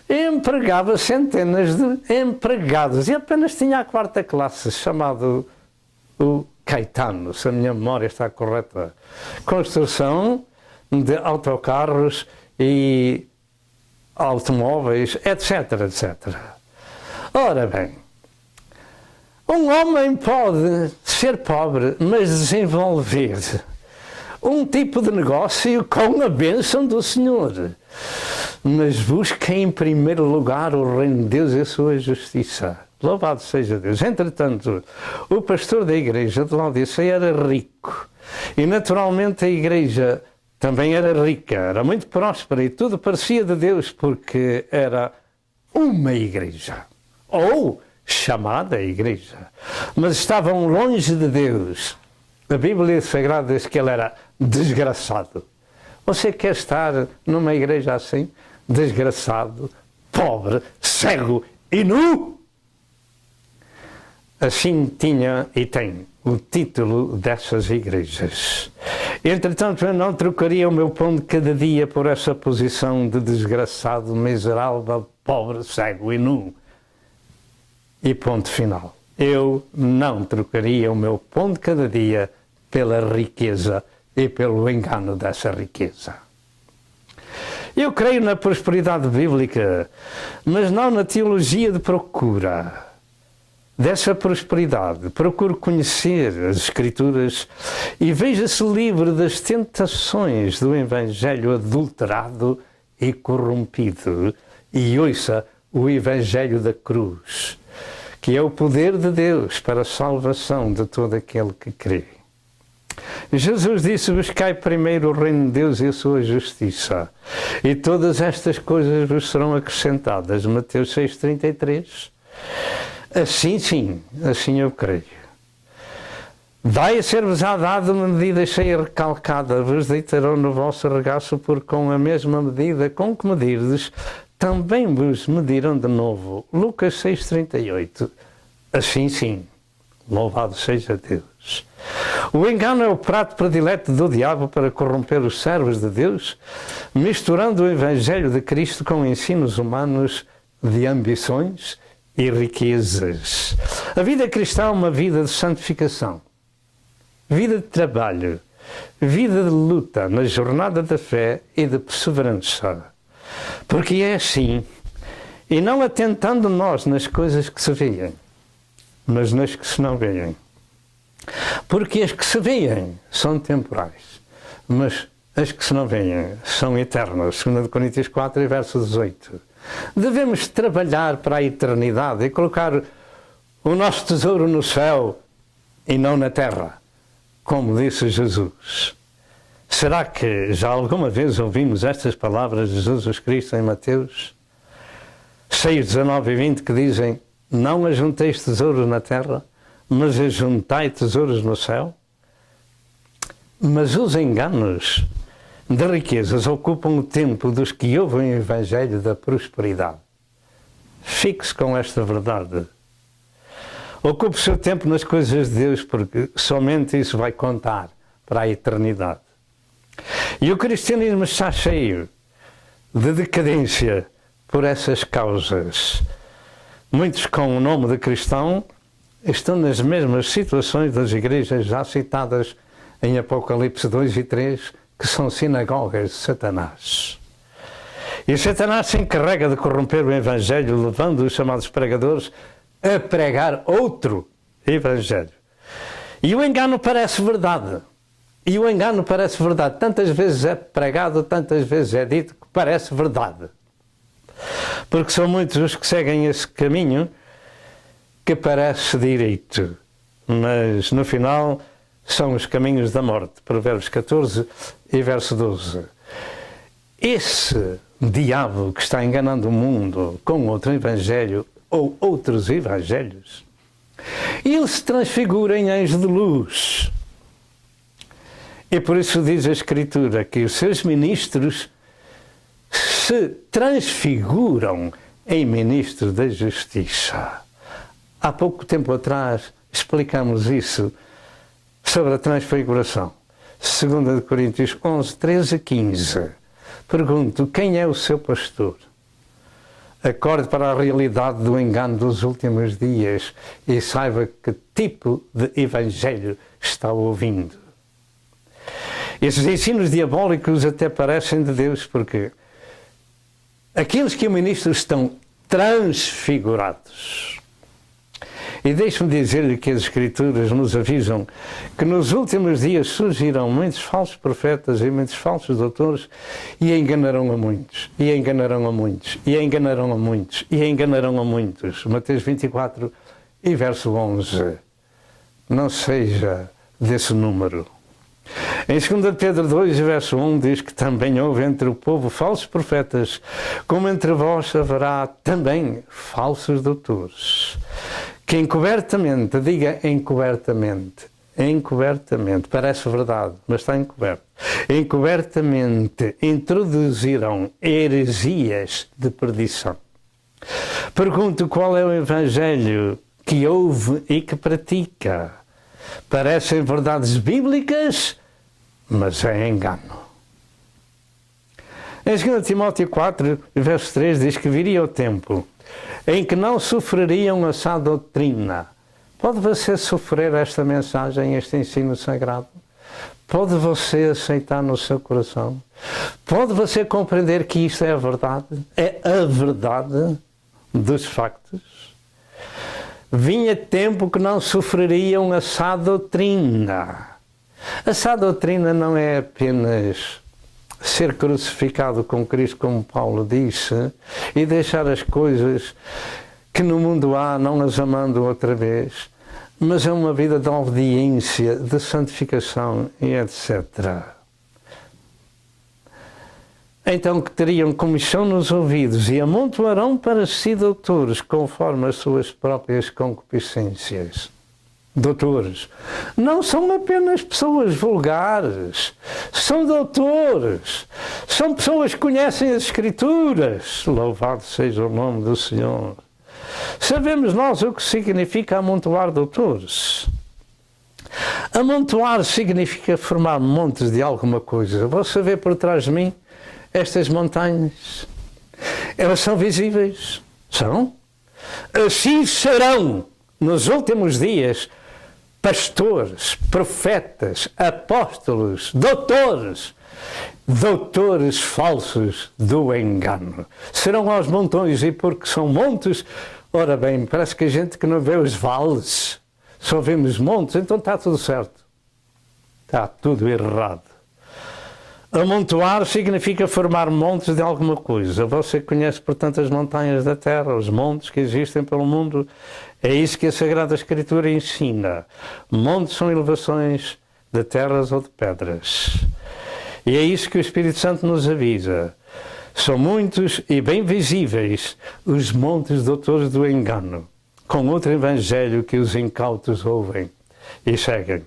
empregava centenas de empregados e apenas tinha a 4ª classe, chamado o Caetano, se a minha memória está correta. Construção de autocarros e automóveis, etc, etc. Ora bem, um homem pode ser pobre, mas desenvolver um tipo de negócio com a bênção do Senhor. Mas busque em primeiro lugar o reino de Deus e a sua justiça. Louvado seja Deus. Entretanto, o pastor da igreja de Laodiceia era rico. E naturalmente a igreja também era rica, era muito próspera e tudo parecia de Deus, porque era uma igreja, ou chamada igreja, mas estavam longe de Deus. A Bíblia Sagrada diz que ele era desgraçado. Você quer estar numa igreja assim? Desgraçado, pobre, cego e nu? Assim tinha e tem o título dessas igrejas. Entretanto, eu não trocaria o meu pão de cada dia por essa posição de desgraçado, miserável, pobre, cego e nu. E ponto final. Eu não trocaria o meu pão de cada dia pela riqueza e pelo engano dessa riqueza. Eu creio na prosperidade bíblica, mas não na teologia de procura dessa prosperidade. Procuro conhecer as Escrituras e veja-se livre das tentações do Evangelho adulterado e corrompido e ouça o Evangelho da cruz, que é o poder de Deus para a salvação de todo aquele que crê. Jesus disse: buscai primeiro o reino de Deus e a sua justiça, e todas estas coisas vos serão acrescentadas. Mateus 6,33. Assim sim, assim eu creio. Dai a ser-vos-á dado uma medida cheia recalcada, vos deitarão no vosso regaço, porque com a mesma medida com que medirdes, também vos medirão de novo. Lucas 6,38. Assim sim, louvado seja Deus. O engano é o prato predileto do diabo para corromper os servos de Deus, misturando o Evangelho de Cristo com ensinos humanos de ambições e riquezas. A vida cristã é uma vida de santificação, vida de trabalho, vida de luta na jornada da fé e de perseverança. Porque é assim, e não atentando nós nas coisas que se veem, mas nas que se não veem. Porque as que se veem são temporais, mas as que se não veem são eternas. 2 Coríntios 4, verso 18. Devemos trabalhar para a eternidade e colocar o nosso tesouro no céu e não na terra, como disse Jesus. Será que já alguma vez ouvimos estas palavras de Jesus Cristo em Mateus 6, 19 e 20, que dizem: não ajunteis tesouros na terra, mas ajuntai tesouros no céu? Mas os enganos de riquezas ocupam o tempo dos que ouvem o Evangelho da prosperidade. Fique-se com esta verdade. Ocupe o seu tempo nas coisas de Deus, porque somente isso vai contar para a eternidade. E o cristianismo está cheio de decadência por essas causas. Muitos com o nome de cristão estão nas mesmas situações das igrejas já citadas em Apocalipse 2 e 3, que são sinagogas de Satanás. E Satanás se encarrega de corromper o Evangelho, levando os chamados pregadores a pregar outro Evangelho. E o engano parece verdade. E o engano parece verdade. Tantas vezes é pregado, tantas vezes é dito que parece verdade. Porque são muitos os que seguem esse caminho que parece direito. Mas no final são os caminhos da morte. Provérbios 14 e verso 12. Esse diabo que está enganando o mundo com outro evangelho ou outros evangelhos, ele se transfigura em anjo de luz. E por isso diz a Escritura que os seus ministros se transfiguram em ministros da justiça. Há pouco tempo atrás explicamos isso sobre a transfiguração. 2 Coríntios 11, 13 a 15. Pergunto, quem é o seu pastor? Acorde para a realidade do engano dos últimos dias e saiba que tipo de evangelho está ouvindo. Esses ensinos diabólicos até parecem de Deus, porque aqueles que o ministro estão transfigurados. E deixe-me dizer-lhe que as Escrituras nos avisam que nos últimos dias surgirão muitos falsos profetas e muitos falsos doutores e enganarão a muitos, e enganarão a muitos, e enganarão a muitos, e enganarão a muitos. Mateus 24 e verso 11. Não seja desse número. Em 2 Pedro 2, verso 1, diz que também houve entre o povo falsos profetas, como entre vós haverá também falsos doutores, que encobertamente, diga encobertamente, parece verdade, mas está encoberto, encobertamente introduzirão heresias de perdição. Pergunto qual é o evangelho que ouve e que pratica. Parecem verdades bíblicas, mas é engano. Em 2 Timóteo 4, verso 3, diz que viria o tempo em que não sofreriam a sã doutrina. Pode você sofrer esta mensagem, este ensino sagrado? Pode você aceitar no seu coração? Pode você compreender que isto é a verdade? É a verdade dos factos? Vinha tempo que não sofreriam a sã doutrina. A sã doutrina não é apenas ser crucificado com Cristo, como Paulo disse, e deixar as coisas que no mundo há, não as amando outra vez, mas é uma vida de obediência, de santificação e etc. Então que teriam comissão nos ouvidos e amontoarão para si doutores, conforme as suas próprias concupiscências. Doutores não são apenas pessoas vulgares, são doutores, são pessoas que conhecem as Escrituras. Louvado seja o nome do Senhor. Sabemos nós o que significa amontoar doutores. Amontoar significa formar montes de alguma coisa. Você vê por trás de mim estas montanhas? Elas são visíveis? São? Assim serão nos últimos dias pastores, profetas, apóstolos, doutores falsos do engano. Serão aos montões, e porque são montes, ora bem, parece que a gente que não vê os vales, só vemos montes, então está tudo certo. Está tudo errado. Amontoar significa formar montes de alguma coisa. Você conhece, portanto, as montanhas da terra, os montes que existem pelo mundo. É isso que a Sagrada Escritura ensina. Montes são elevações de terras ou de pedras. E é isso que o Espírito Santo nos avisa. São muitos e bem visíveis os montes doutores do engano, com outro evangelho que os incautos ouvem e seguem.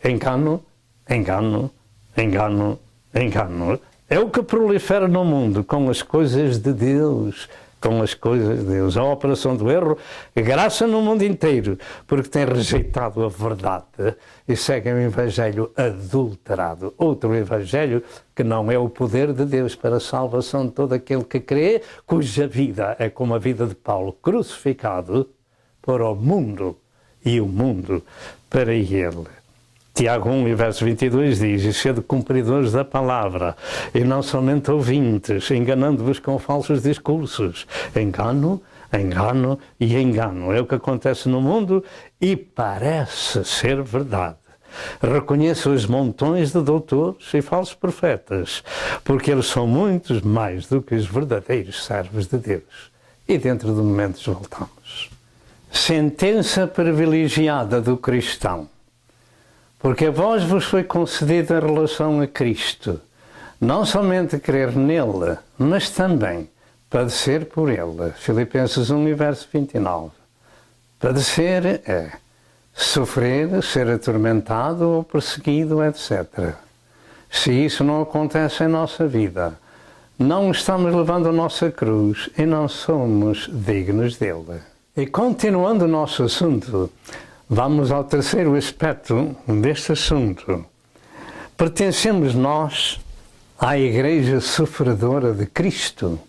Engano, engano, engano, engano. É o que prolifera no mundo com as coisas de Deus. Com as coisas de Deus. A operação do erro graça no mundo inteiro, porque tem rejeitado a verdade e seguem o evangelho adulterado. Outro evangelho que não é o poder de Deus para a salvação de todo aquele que crê, cuja vida é como a vida de Paulo, crucificado para o mundo e o mundo para ele. Tiago 1 e verso 22 diz: e sede cumpridores da palavra, e não somente ouvintes, enganando-vos com falsos discursos. Engano, engano e engano. É o que acontece no mundo e parece ser verdade. Reconheço os montões de doutores e falsos profetas, porque eles são muitos mais do que os verdadeiros servos de Deus. E dentro de momentos voltamos. Sentença privilegiada do cristão. Porque a vós vos foi concedida em relação a Cristo, não somente crer nele, mas também padecer por ele. Filipenses 1 e verso 29. Padecer é sofrer, ser atormentado ou perseguido, etc. Se isso não acontece em nossa vida, não estamos levando a nossa cruz e não somos dignos dele. E continuando o nosso assunto, vamos ao terceiro aspecto deste assunto. Pertencemos nós à Igreja Sofredora de Cristo?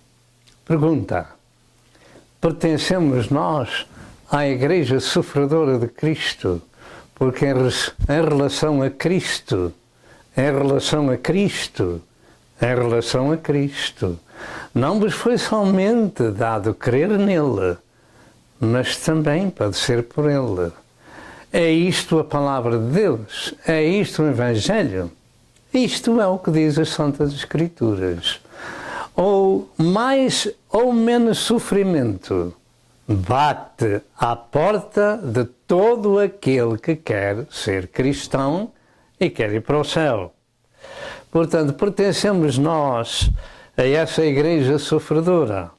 Pergunta. Pertencemos nós à Igreja Sofredora de Cristo? Porque em relação a Cristo, não vos foi somente dado crer nele, mas também padecer por ele. É isto a palavra de Deus? É isto o Evangelho? Isto é o que diz as Santas Escrituras. Ou mais ou menos sofrimento bate à porta de todo aquele que quer ser cristão e quer ir para o céu. Portanto, pertencemos nós a essa Igreja sofredora.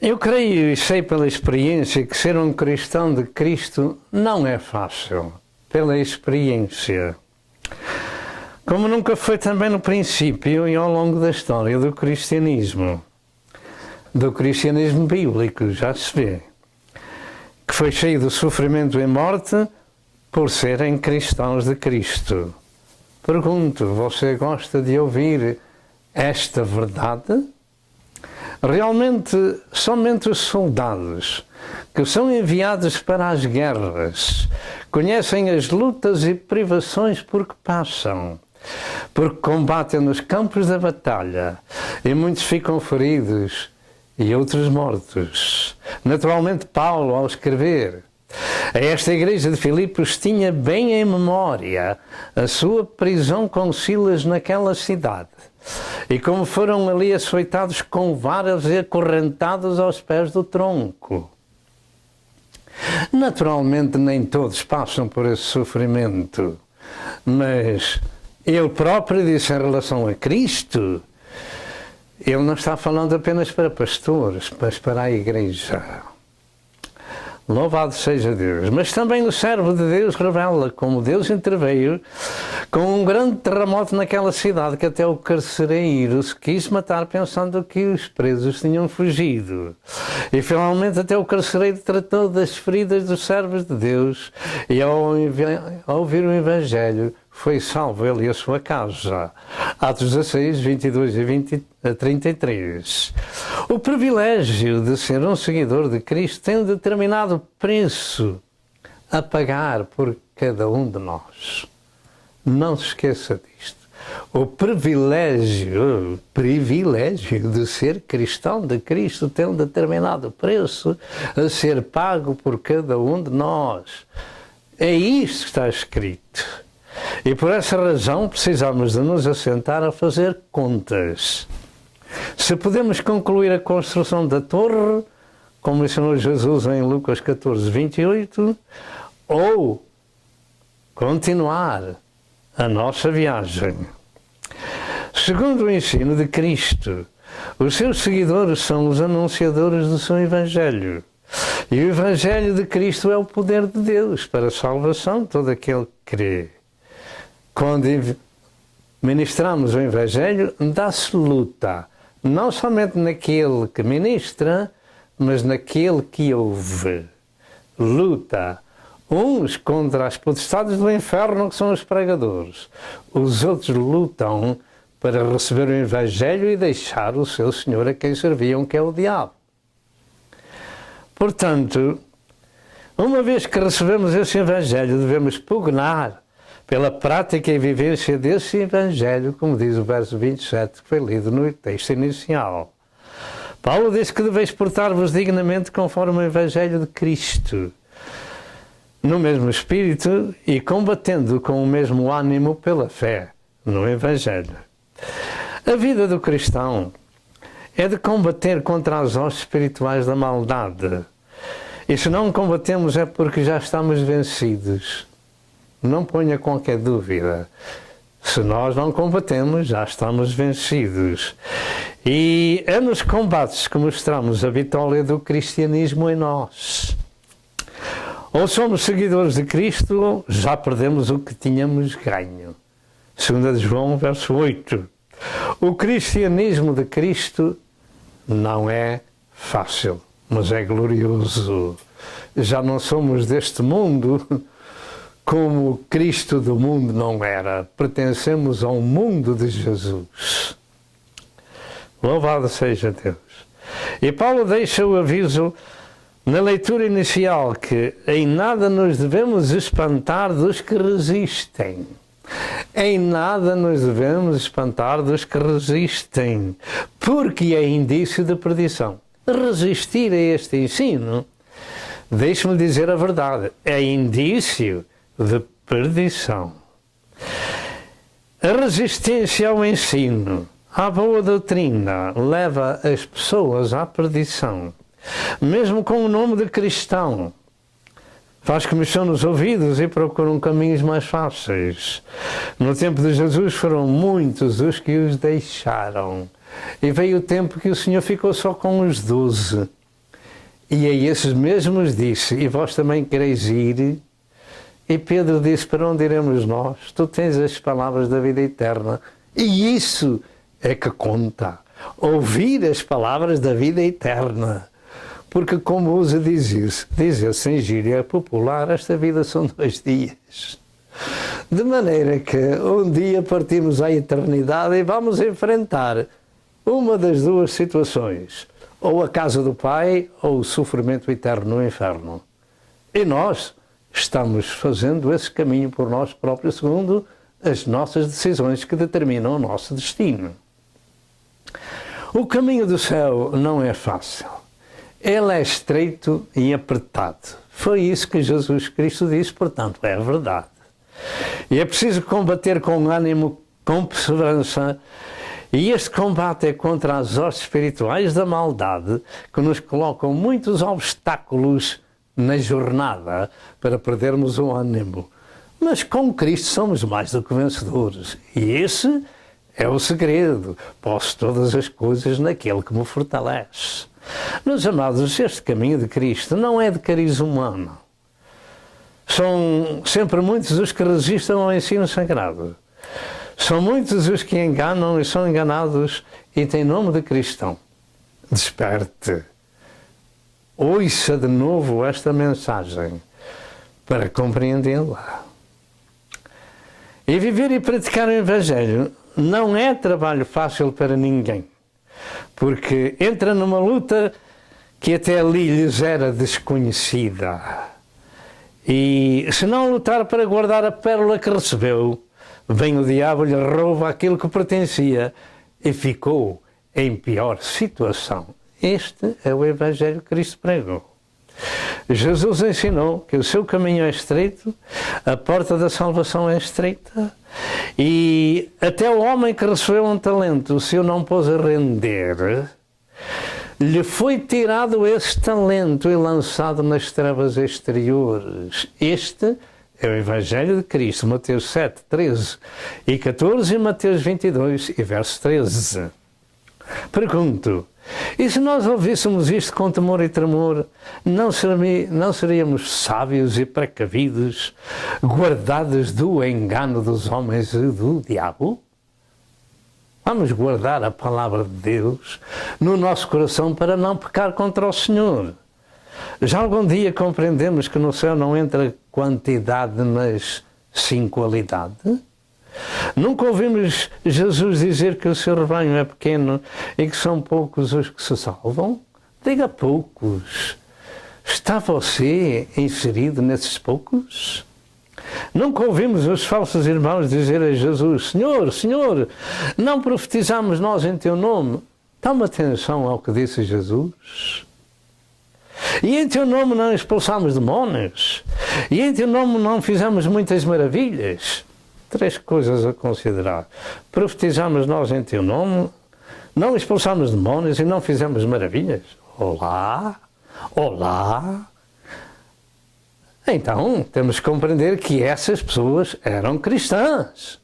Eu creio e sei pela experiência que ser um cristão de Cristo não é fácil, pela experiência. Como nunca foi também no princípio e ao longo da história do cristianismo bíblico, já se vê, que foi cheio de sofrimento e morte por serem cristãos de Cristo. Pergunto, você gosta de ouvir esta verdade? Realmente, somente os soldados que são enviados para as guerras conhecem as lutas e privações por que passam, porque combatem nos campos da batalha e muitos ficam feridos e outros mortos. Naturalmente, Paulo, ao escrever a esta igreja de Filipos, tinha bem em memória a sua prisão com Silas naquela cidade. E como foram ali açoitados com varas e acorrentados aos pés do tronco. Naturalmente nem todos passam por esse sofrimento, mas ele próprio disse em relação a Cristo, ele não está falando apenas para pastores, mas para a igreja. Louvado seja Deus. Mas também o servo de Deus revela como Deus interveio com um grande terremoto naquela cidade, que até o carcereiro se quis matar pensando que os presos tinham fugido. E finalmente até o carcereiro tratou das feridas dos servos de Deus e ao ouvir o Evangelho foi salvo ele e a sua casa. Atos 16, 22 e 33. O privilégio de ser um seguidor de Cristo tem um determinado preço a pagar por cada um de nós. Não se esqueça disto. O privilégio de ser cristão de Cristo tem um determinado preço a ser pago por cada um de nós. É isto que está escrito. E por essa razão precisamos de nos assentar a fazer contas. Se podemos concluir a construção da torre, como ensinou Jesus em Lucas 14, 28, ou continuar a nossa viagem. Segundo o ensino de Cristo, os seus seguidores são os anunciadores do seu Evangelho. E o Evangelho de Cristo é o poder de Deus para a salvação de todo aquele que crê. Quando ministramos o Evangelho, dá-se luta, não somente naquele que ministra, mas naquele que ouve. Luta. Uns contra as potestades do inferno, que são os pregadores. Os outros lutam para receber o Evangelho e deixar o seu Senhor a quem serviam, que é o diabo. Portanto, Uma vez que recebemos esse Evangelho, devemos pugnar pela prática e vivência desse Evangelho, como diz o verso 27, que foi lido no texto inicial. Paulo diz que deveis portar-vos dignamente conforme o Evangelho de Cristo, no mesmo espírito e combatendo com o mesmo ânimo pela fé no Evangelho. A vida do cristão é de combater contra as hostes espirituais da maldade. E se não combatemos é porque já estamos vencidos. Não ponha qualquer dúvida. Se nós não combatemos, já estamos vencidos. E é nos combates que mostramos a vitória do cristianismo em nós. Ou somos seguidores de Cristo, ou já perdemos o que tínhamos ganho. 2 João, verso 8. O cristianismo de Cristo não é fácil, mas é glorioso. Já não somos deste mundo, como Cristo do mundo não era. Pertencemos ao mundo de Jesus. Louvado seja Deus. E Paulo deixa o aviso na leitura inicial que em nada nos devemos espantar dos que resistem. Em nada nos devemos espantar dos que resistem, porque é indício de perdição. Resistir a este ensino, deixe-me dizer a verdade, é indício de perdição. A resistência ao ensino, à boa doutrina, leva as pessoas à perdição. Mesmo com o nome de cristão, faz comissão nos ouvidos e procuram caminhos mais fáceis. No tempo de Jesus foram muitos os que os deixaram. E veio o tempo que o Senhor ficou só com os 12. E a esses mesmos disse, e vós também quereis ir? E Pedro disse, para onde iremos nós? Tu tens as palavras da vida eterna. E isso é que conta. Ouvir as palavras da vida eterna. Porque, como usa dizer-se em gíria popular, esta vida são 2 dias. De maneira que um dia partimos à eternidade e vamos enfrentar uma das 2 situações. Ou a casa do Pai, ou o sofrimento eterno no inferno. E nós estamos fazendo esse caminho por nós próprios, segundo as nossas decisões que determinam o nosso destino. O caminho do céu não é fácil. Ele é estreito e apertado. Foi isso que Jesus Cristo disse, portanto, é verdade. E é preciso combater com ânimo, com perseverança. E este combate é contra as hostes espirituais da maldade que nos colocam muitos obstáculos na jornada para perdermos o ânimo. Mas com Cristo somos mais do que vencedores. E esse é o segredo. Posso todas as coisas naquele que me fortalece. Meus amados, este caminho de Cristo não é de cariz humano. São sempre muitos os que resistem ao ensino sagrado. São muitos os que enganam e são enganados e têm nome de cristão. Desperte. Ouça de novo esta mensagem para compreendê-la. E viver e praticar o Evangelho não é trabalho fácil para ninguém, porque entra numa luta que até ali lhes era desconhecida. E se não lutar para guardar a pérola que recebeu, vem o diabo e lhe rouba aquilo que pertencia e ficou em pior situação. Este é o Evangelho que Cristo pregou. Jesus ensinou que o seu caminho é estreito, a porta da salvação é estreita, e até o homem que recebeu um talento, se o não pôs a render, lhe foi tirado esse talento e lançado nas trevas exteriores. Este é o Evangelho de Cristo, Mateus 7, 13 e 14 e Mateus 22 e verso 13. Pergunto, e se nós ouvíssemos isto com temor e tremor, não seríamos sábios e precavidos, guardados do engano dos homens e do diabo? Vamos guardar a palavra de Deus no nosso coração para não pecar contra o Senhor. Já algum dia compreendemos que no céu não entra quantidade, mas sim qualidade? Nunca ouvimos Jesus dizer que o seu rebanho é pequeno e que são poucos os que se salvam? Diga poucos. Está você inserido nesses poucos? Nunca ouvimos os falsos irmãos dizer a Jesus: Senhor, Senhor, não profetizamos nós em teu nome? Toma atenção ao que disse Jesus. E em teu nome não expulsamos demónios? E em teu nome não fizemos muitas maravilhas? 3 coisas a considerar. Profetizamos nós em teu nome, não expulsamos demónios e não fizemos maravilhas? Olá, olá. Então, temos que compreender que essas pessoas eram cristãs.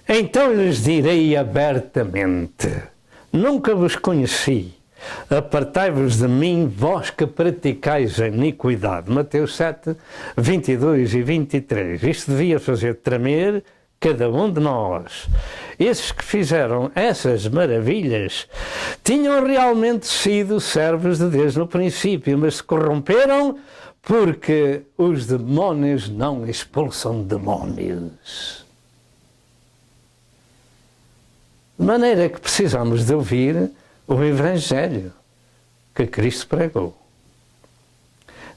Então lhes direi abertamente: nunca vos conheci. Apartai-vos de mim, vós que praticais a iniquidade. Mateus 7, 22 e 23. Isto devia fazer tremer cada um de nós. Esses que fizeram essas maravilhas tinham realmente sido servos de Deus no princípio, mas se corromperam porque os demónios não expulsam demónios. De maneira que precisamos de ouvir o Evangelho que Cristo pregou.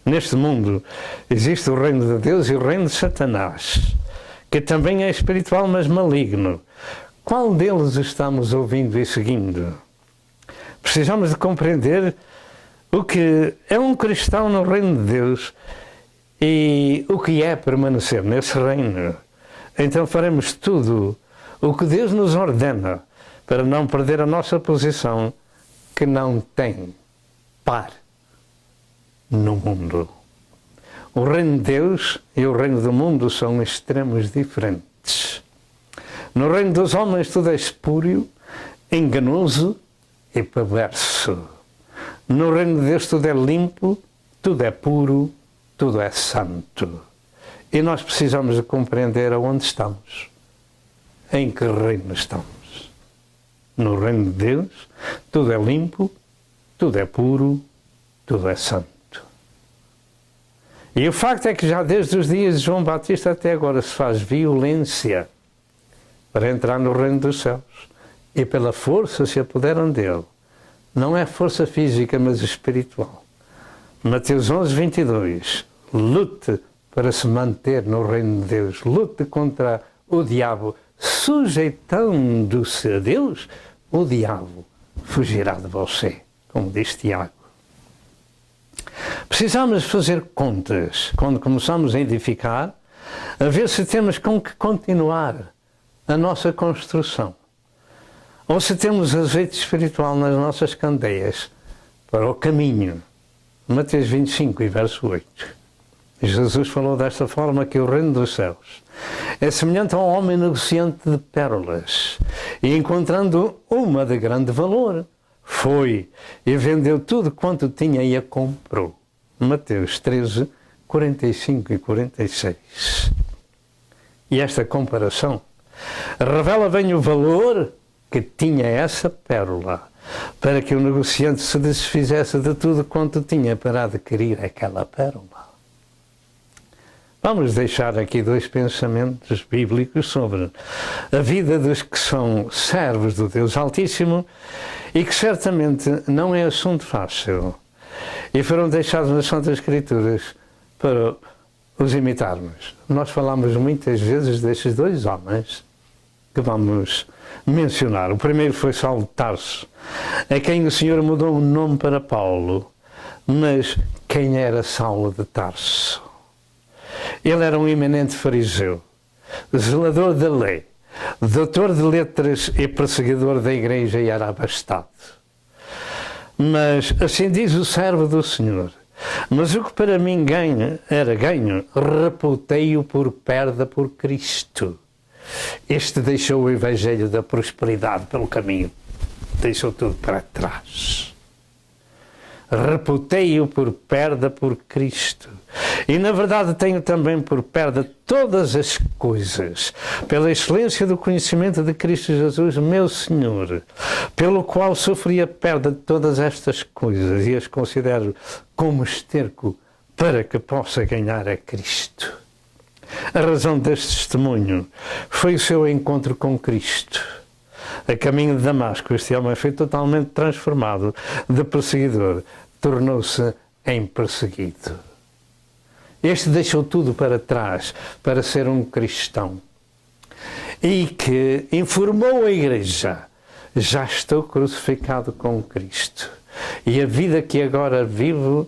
Neste mundo existe o reino de Deus e o reino de Satanás, que também é espiritual, mas maligno. Qual deles estamos ouvindo e seguindo? Precisamos de compreender o que é um cristão no reino de Deus e o que é permanecer nesse reino. Então faremos tudo o que Deus nos ordena para não perder a nossa posição, que não tem par no mundo. O reino de Deus e o reino do mundo são extremos diferentes. No reino dos homens tudo é espúrio, enganoso e perverso. No reino de Deus tudo é limpo, tudo é puro, tudo é santo. E nós precisamos de compreender aonde estamos, em que reino estamos. No reino de Deus tudo é limpo, tudo é puro, tudo é santo. E o facto é que já desde os dias de João Batista até agora se faz violência para entrar no reino dos céus. E pela força se apoderam dele. Não é força física, mas espiritual. Mateus 11, 22. Lute para se manter no reino de Deus. Lute contra o diabo. Sujeitando-se a Deus, o diabo fugirá de você, como diz Tiago. Precisamos fazer contas, quando começamos a edificar, a ver se temos com que continuar a nossa construção. Ou se temos azeite espiritual nas nossas candeias para o caminho. Mateus 25 e verso 8. Jesus falou desta forma que o reino dos céus é semelhante a um homem negociante de pérolas, e encontrando uma de grande valor, foi e vendeu tudo quanto tinha e a comprou. Mateus 13, 45 e 46. E esta comparação revela bem o valor que tinha essa pérola, para que o negociante se desfizesse de tudo quanto tinha para adquirir aquela pérola. Vamos deixar aqui 2 pensamentos bíblicos sobre a vida dos que são servos do Deus Altíssimo e que certamente não é assunto fácil. E foram deixados nas Santas Escrituras para os imitarmos. Nós falamos muitas vezes destes 2 homens que vamos mencionar. O primeiro foi Saulo de Tarso, a quem o Senhor mudou o nome para Paulo. Mas quem era Saulo de Tarso? Ele era um eminente fariseu, zelador da lei, doutor de letras e perseguidor da igreja, e era abastado. Mas assim diz o servo do Senhor: mas o que para mim era ganho, reputei-o por perda por Cristo. Este deixou o evangelho da prosperidade pelo caminho, deixou tudo para trás. Reputei-o por perda por Cristo. E na verdade tenho também por perda todas as coisas, pela excelência do conhecimento de Cristo Jesus, meu Senhor, pelo qual sofri a perda de todas estas coisas e as considero como esterco para que possa ganhar a Cristo. A razão deste testemunho foi o seu encontro com Cristo. A caminho de Damasco, este homem foi totalmente transformado de perseguidor, tornou-se em perseguido. Este deixou tudo para trás para ser um cristão e que informou a igreja: já estou crucificado com Cristo e a vida que agora vivo,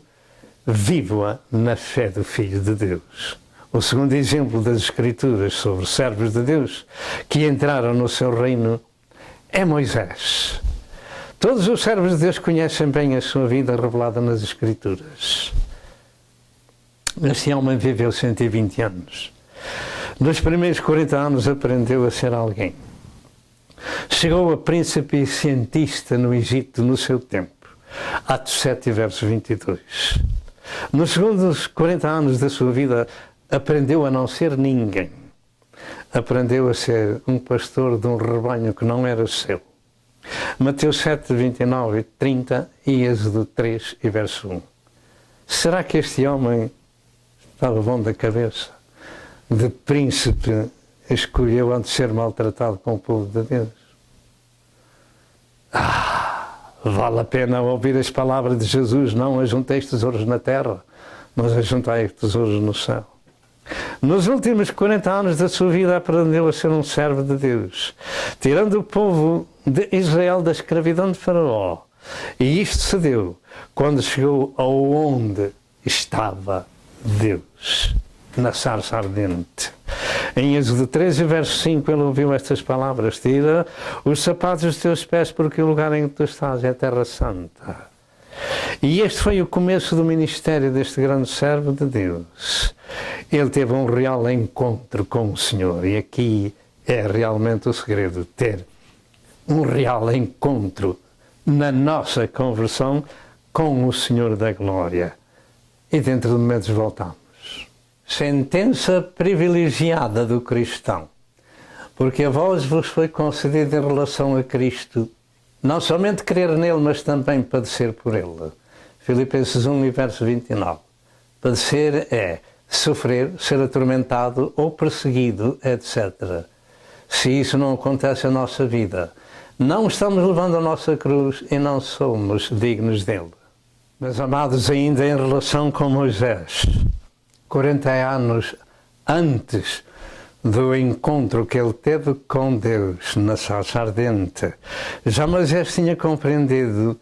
vivo-a na fé do Filho de Deus. O segundo exemplo das Escrituras sobre servos de Deus que entraram no seu reino é Moisés. Todos os servos de Deus conhecem bem a sua vida revelada nas Escrituras. Este homem viveu 120 anos. Nos primeiros 40 anos aprendeu a ser alguém. Chegou a príncipe e cientista no Egito no seu tempo. Atos 7, verso 22. Nos segundos 40 anos da sua vida, aprendeu a não ser ninguém. Aprendeu a ser um pastor de um rebanho que não era seu. Mateus 7, 29 e 30 e Êxodo 3 e verso 1. Será que este homem estava bom da cabeça? De príncipe escolheu antes ser maltratado com o povo de Deus? Vale a pena ouvir as palavras de Jesus: não ajunteis tesouros na terra, mas ajuntai tesouros no céu. Nos últimos 40 anos da sua vida aprendeu a ser um servo de Deus, tirando o povo de Israel da escravidão de Faraó. E isto se deu quando chegou aonde estava Deus, na sarça ardente. Em Êxodo 13, verso 5, ele ouviu estas palavras: tira os sapatos dos teus pés, porque o lugar em que tu estás é terra santa. E este foi o começo do ministério deste grande servo de Deus. Ele teve um real encontro com o Senhor, e aqui é realmente o segredo: ter um real encontro na nossa conversão com o Senhor da Glória. E dentro de momentos voltamos. Sentença privilegiada do cristão, porque a vós vos foi concedida em relação a Cristo, não somente crer nele, mas também padecer por ele. Filipenses 1 e verso 29. Padecer é sofrer, ser atormentado ou perseguido, etc. Se isso não acontece na nossa vida, não estamos levando a nossa cruz e não somos dignos dele. Mas, amados, ainda em relação com Moisés, 40 anos antes do encontro que ele teve com Deus na sarça ardente, já Moisés tinha compreendido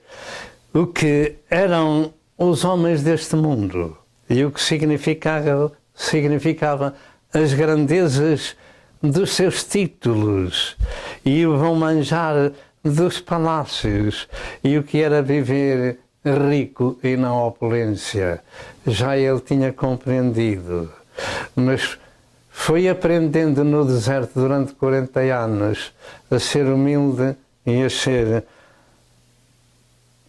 o que eram os homens deste mundo e o que significava as grandezas dos seus títulos e o bom manjar dos palácios e o que era viver rico e na opulência. Já ele tinha compreendido, mas foi aprendendo no deserto durante 40 anos a ser humilde e a ser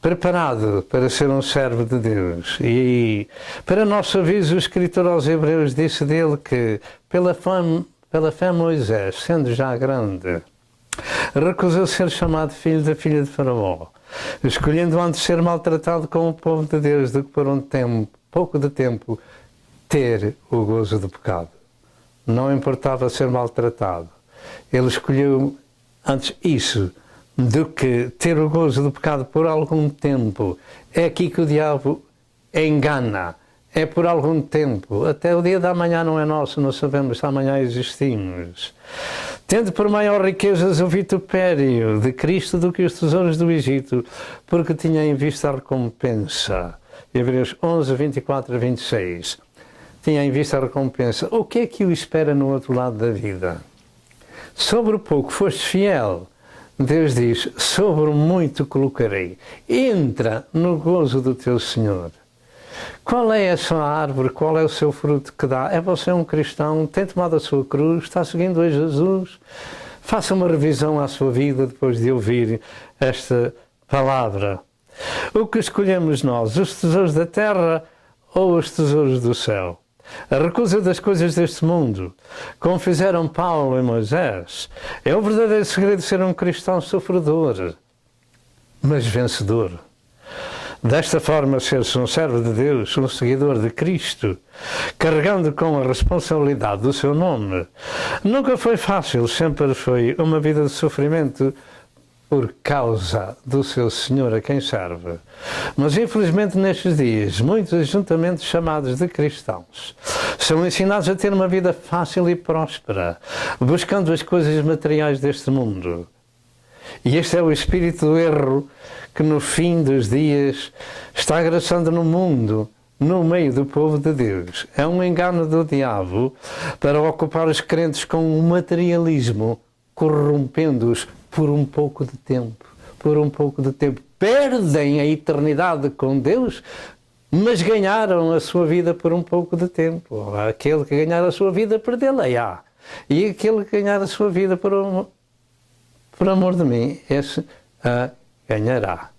preparado para ser um servo de Deus. E para nosso aviso, o escritor aos Hebreus disse dele que pela fé Moisés, sendo já grande, recusou ser chamado filho da filha de Faraó, escolhendo antes ser maltratado com o povo de Deus do que por pouco de tempo, ter o gozo do pecado. Não importava ser maltratado. Ele escolheu antes isso do que ter o gozo do pecado por algum tempo. É aqui que o diabo engana. É por algum tempo. Até o dia da manhã não é nosso, não sabemos se amanhã existimos. Tendo por maior riquezas o vitupério de Cristo do que os tesouros do Egito, porque tinha em vista a recompensa. Hebreus 11, 24 a 26. Tinha em vista a recompensa. O que é que o espera no outro lado da vida? Sobre o pouco foste fiel. Deus diz: sobre o muito colocarei. Entra no gozo do teu Senhor. Qual é a sua árvore? Qual é o seu fruto que dá? É você um cristão? Tem tomado a sua cruz? Está seguindo a Jesus? Faça uma revisão à sua vida depois de ouvir esta palavra. O que escolhemos nós? Os tesouros da terra ou os tesouros do céu? A recusa das coisas deste mundo, como fizeram Paulo e Moisés, é o verdadeiro segredo de ser um cristão sofredor, mas vencedor. Desta forma, ser-se um servo de Deus, um seguidor de Cristo, carregando com a responsabilidade do seu nome, nunca foi fácil, sempre foi uma vida de sofrimento por causa do seu Senhor a quem serve. Mas infelizmente nestes dias, muitos ajuntamentos chamados de cristãos são ensinados a ter uma vida fácil e próspera, buscando as coisas materiais deste mundo. E este é o espírito do erro que no fim dos dias está agraçando no mundo, no meio do povo de Deus. É um engano do diabo para ocupar os crentes com o materialismo, corrompendo-os por um pouco de tempo. Por um pouco de tempo. Perdem a eternidade com Deus, mas ganharam a sua vida por um pouco de tempo. Aquele que ganhar a sua vida, perdê-la-á. E aquele que ganhar a sua vida por amor de mim, esse a ganhará.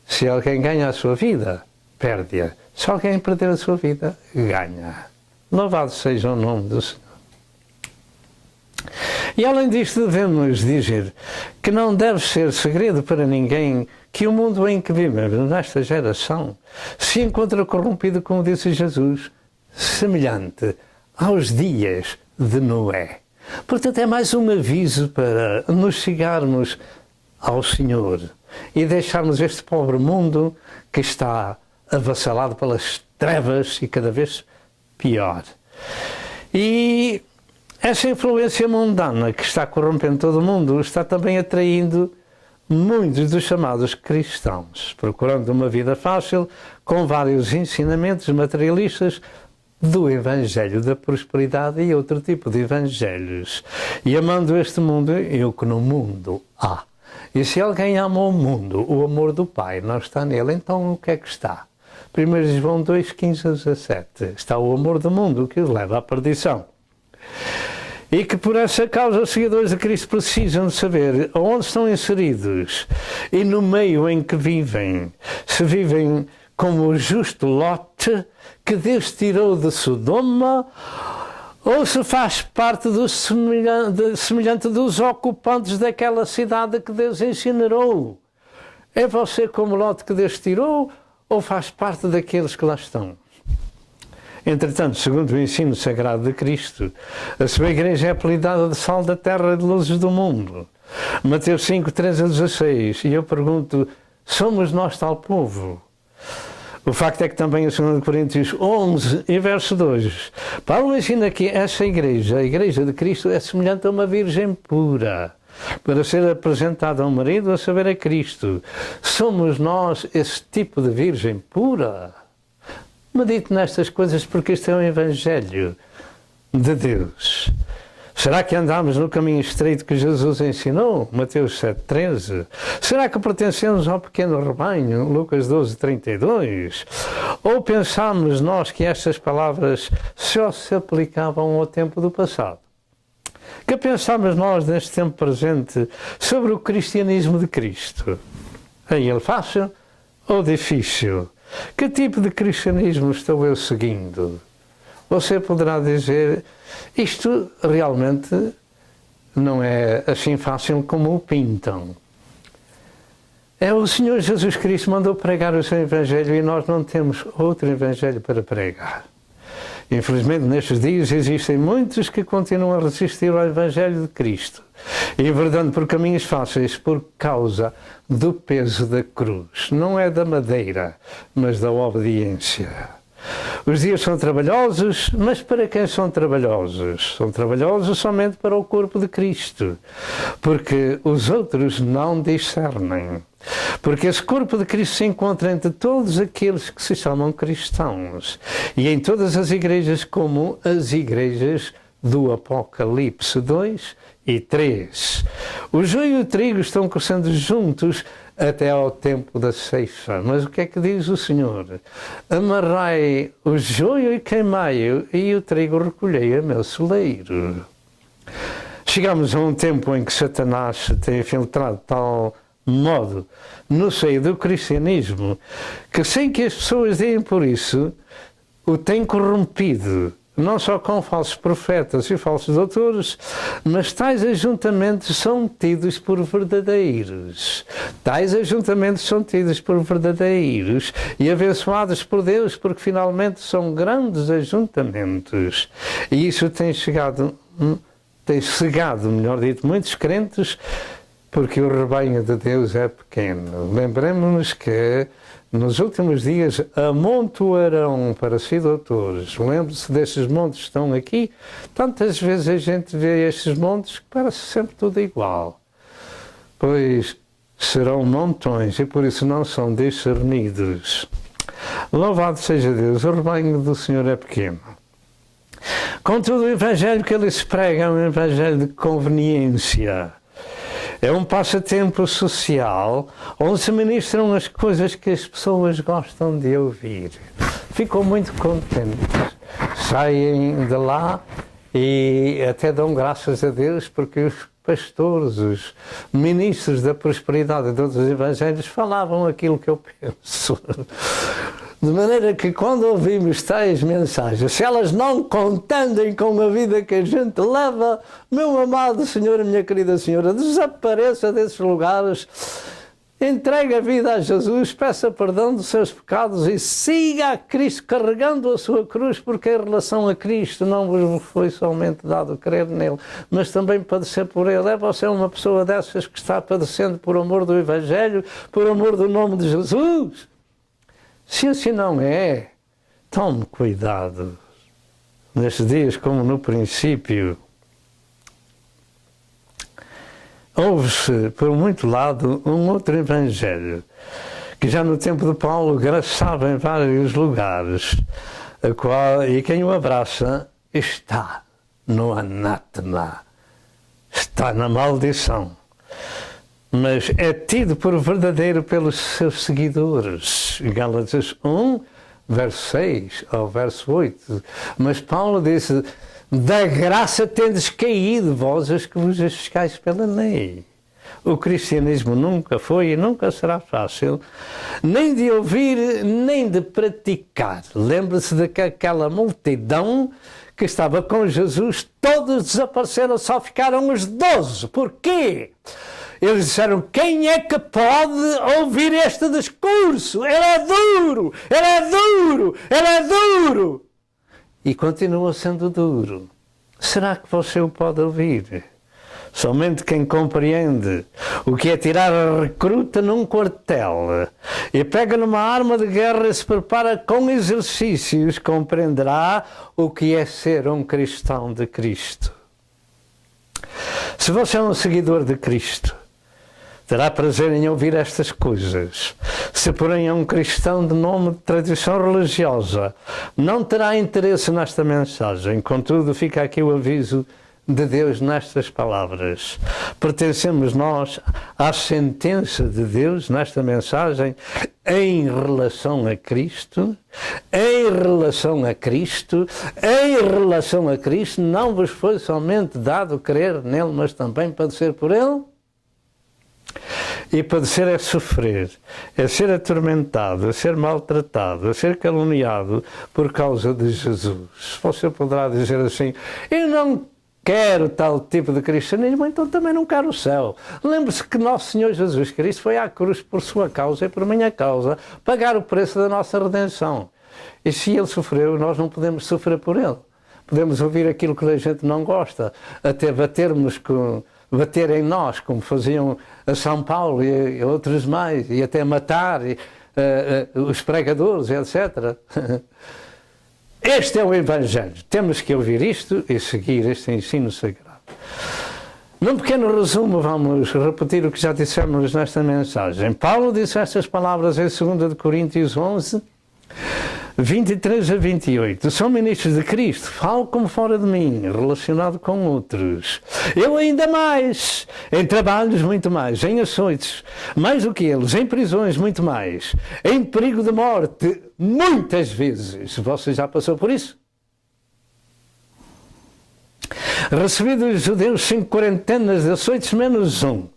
Se alguém ganha a sua vida, perde-a. Se alguém perder a sua vida, ganha. Louvado seja o nome do Senhor. E além disto, devemos dizer que não deve ser segredo para ninguém que o mundo em que vivemos nesta geração se encontra corrompido, como disse Jesus, semelhante aos dias de Noé. Portanto, é mais um aviso para nos chegarmos ao Senhor e deixarmos este pobre mundo que está avassalado pelas trevas e cada vez pior. E essa influência mundana que está corrompendo todo o mundo está também atraindo muitos dos chamados cristãos, procurando uma vida fácil com vários ensinamentos materialistas do Evangelho da Prosperidade e outro tipo de evangelhos. E amando este mundo, e o que no mundo há. E se alguém ama o mundo, o amor do Pai não está nele, então o que é que está? 1 João 2, 15 a 17. Está o amor do mundo que os leva à perdição. E que por essa causa os seguidores de Cristo precisam de saber onde estão inseridos e no meio em que vivem. Se vivem como o justo Lote, que Deus tirou de Sodoma, ou se faz parte do semelhante dos ocupantes daquela cidade que Deus incinerou. É você como Lote que Deus tirou, ou faz parte daqueles que lá estão? Entretanto, segundo o ensino sagrado de Cristo, a sua igreja é apelidada de sal da terra e de luzes do mundo. Mateus 5, 13 a 16. E eu pergunto, somos nós tal povo? O facto é que também em 2 Coríntios 11 e verso 2, Paulo ensina que essa igreja, a igreja de Cristo, é semelhante a uma virgem pura, para ser apresentada ao marido, a saber, a Cristo. Somos nós esse tipo de virgem pura? Medite nestas coisas, porque este é o Evangelho de Deus. Será que andamos no caminho estreito que Jesus ensinou? Mateus 7,13. Será que pertencemos ao pequeno rebanho? Lucas 12,32. Ou pensamos nós que estas palavras só se aplicavam ao tempo do passado? Que pensamos nós neste tempo presente sobre o cristianismo de Cristo? É ele fácil ou difícil? Que tipo de cristianismo estou eu seguindo? Você poderá dizer, isto realmente não é assim fácil como o pintam. É o Senhor Jesus Cristo mandou pregar o seu Evangelho e nós não temos outro Evangelho para pregar. Infelizmente, nestes dias existem muitos que continuam a resistir ao Evangelho de Cristo, enverdando por caminhos fáceis por causa do peso da cruz. Não é da madeira, mas da obediência. Os dias são trabalhosos, mas para quem são trabalhosos? São trabalhosos somente para o corpo de Cristo, porque os outros não discernem. Porque esse corpo de Cristo se encontra entre todos aqueles que se chamam cristãos e em todas as igrejas, como as igrejas do Apocalipse 2 e 3. O joio e o trigo estão crescendo juntos até ao tempo da ceifa. Mas o que é que diz o Senhor? Amarrai o joio e queimai-o, e o trigo recolhei a meu celeiro. Chegamos a um tempo em que Satanás se tem infiltrado de tal modo no seio do cristianismo que, sem que as pessoas deem por isso, o tem corrompido, não só com falsos profetas e falsos doutores, mas tais ajuntamentos são tidos por verdadeiros. Tais ajuntamentos são tidos por verdadeiros e abençoados por Deus, porque finalmente são grandes ajuntamentos. E isso tem cegado, melhor dito, muitos crentes porque o rebanho de Deus é pequeno. Lembremos-nos que nos últimos dias amontoarão para si doutores. Lembre-se destes montes que estão aqui. Tantas vezes a gente vê estes montes que parece sempre tudo igual. Pois serão montões e por isso não são discernidos. Louvado seja Deus, o rebanho do Senhor é pequeno. Contudo, o evangelho que eles pregam é um evangelho de conveniência. É um passatempo social onde se ministram as coisas que as pessoas gostam de ouvir. Ficam muito contentes. Saem de lá e até dão graças a Deus porque os pastores, os ministros da prosperidade de outros evangelhos falavam aquilo que eu penso. De maneira que quando ouvimos tais mensagens, se elas não contendem com a vida que a gente leva, meu amado Senhor, minha querida Senhora, desapareça desses lugares, entregue a vida a Jesus, peça perdão dos seus pecados e siga a Cristo carregando a sua cruz, porque em relação a Cristo não vos foi somente dado crer nele, mas também padecer por ele. É você uma pessoa dessas que está padecendo por amor do Evangelho, por amor do nome de Jesus? Se assim não é, tome cuidado. Nestes dias, como no princípio, ouve-se por muito lado um outro evangelho, que já no tempo de Paulo graçava em vários lugares, e quem o abraça está no anátema, está na maldição. Mas é tido por verdadeiro pelos seus seguidores. Gálatas 1, verso 6 ao verso 8. Mas Paulo disse, da graça tendes caído vós os que vos justificais pela lei. O cristianismo nunca foi e nunca será fácil, nem de ouvir, nem de praticar. Lembre-se daquela multidão que estava com Jesus, todos desapareceram, só ficaram os 12. Porquê? Eles disseram, quem é que pode ouvir este discurso? Ele é duro, ele é duro, ele é duro. E continua sendo duro. Será que você o pode ouvir? Somente quem compreende o que é tirar a recruta num quartel e pega numa arma de guerra e se prepara com exercícios compreenderá o que é ser um cristão de Cristo. Se você é um seguidor de Cristo, terá prazer em ouvir estas coisas. Se, porém, é um cristão de nome de tradição religiosa, não terá interesse nesta mensagem. Contudo, fica aqui o aviso de Deus nestas palavras. Pertencemos nós à sentença de Deus nesta mensagem em relação a Cristo, em relação a Cristo, em relação a Cristo, não vos foi somente dado crer nele, mas também padecer por ele? E padecer é sofrer, é ser atormentado, é ser maltratado, é ser caluniado por causa de Jesus. Você poderá dizer assim, eu não quero tal tipo de cristianismo, então também não quero o céu. Lembre-se que nosso Senhor Jesus Cristo foi à cruz por sua causa e por minha causa, pagar o preço da nossa redenção. E se ele sofreu, nós não podemos sofrer por ele. Podemos ouvir aquilo que a gente não gosta, até bater em nós, como faziam a São Paulo e outros mais, e até matar os pregadores, etc. Este é o Evangelho. Temos que ouvir isto e seguir este ensino sagrado. Num pequeno resumo, vamos repetir o que já dissemos nesta mensagem. Paulo disse estas palavras em 2 Coríntios 11, 23 a 28. Sou ministro de Cristo, falo como fora de mim, relacionado com outros. Eu ainda mais, em trabalhos muito mais, em açoites, mais do que eles, em prisões muito mais, em perigo de morte, muitas vezes. Você já passou por isso? Recebi dos judeus 5 quarentenas de açoites menos um.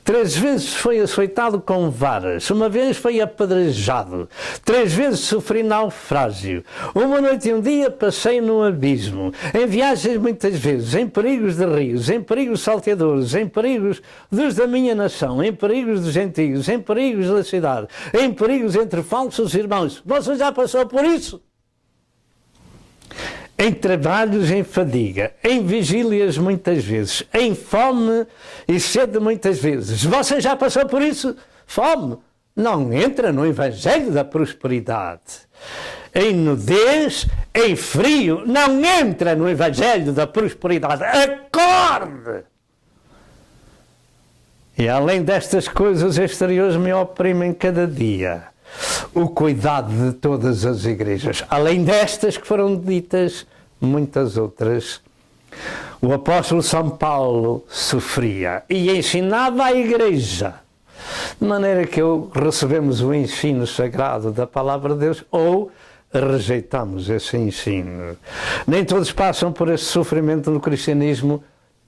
3 vezes foi açoitado com varas, 1 vez foi apedrejado, 3 vezes sofri naufrágio, 1 noite e 1 dia passei no abismo, em viagens muitas vezes, em perigos de rios, em perigos salteadores, em perigos dos da minha nação, em perigos dos gentios, em perigos da cidade, em perigos entre falsos irmãos. Você já passou por isso? em trabalhos, em fadiga, em vigílias muitas vezes, em fome e sede muitas vezes. Você já passou por isso? Fome? Não entra no Evangelho da prosperidade. Em nudez, em frio, não entra no Evangelho da prosperidade. Acorde! E além destas coisas exteriores me oprimem cada dia o cuidado de todas as igrejas. Além destas que foram ditas, muitas outras. O apóstolo São Paulo sofria e ensinava a igreja, de maneira que recebemos o ensino sagrado da palavra de Deus ou rejeitamos esse ensino. Nem todos passam por esse sofrimento no cristianismo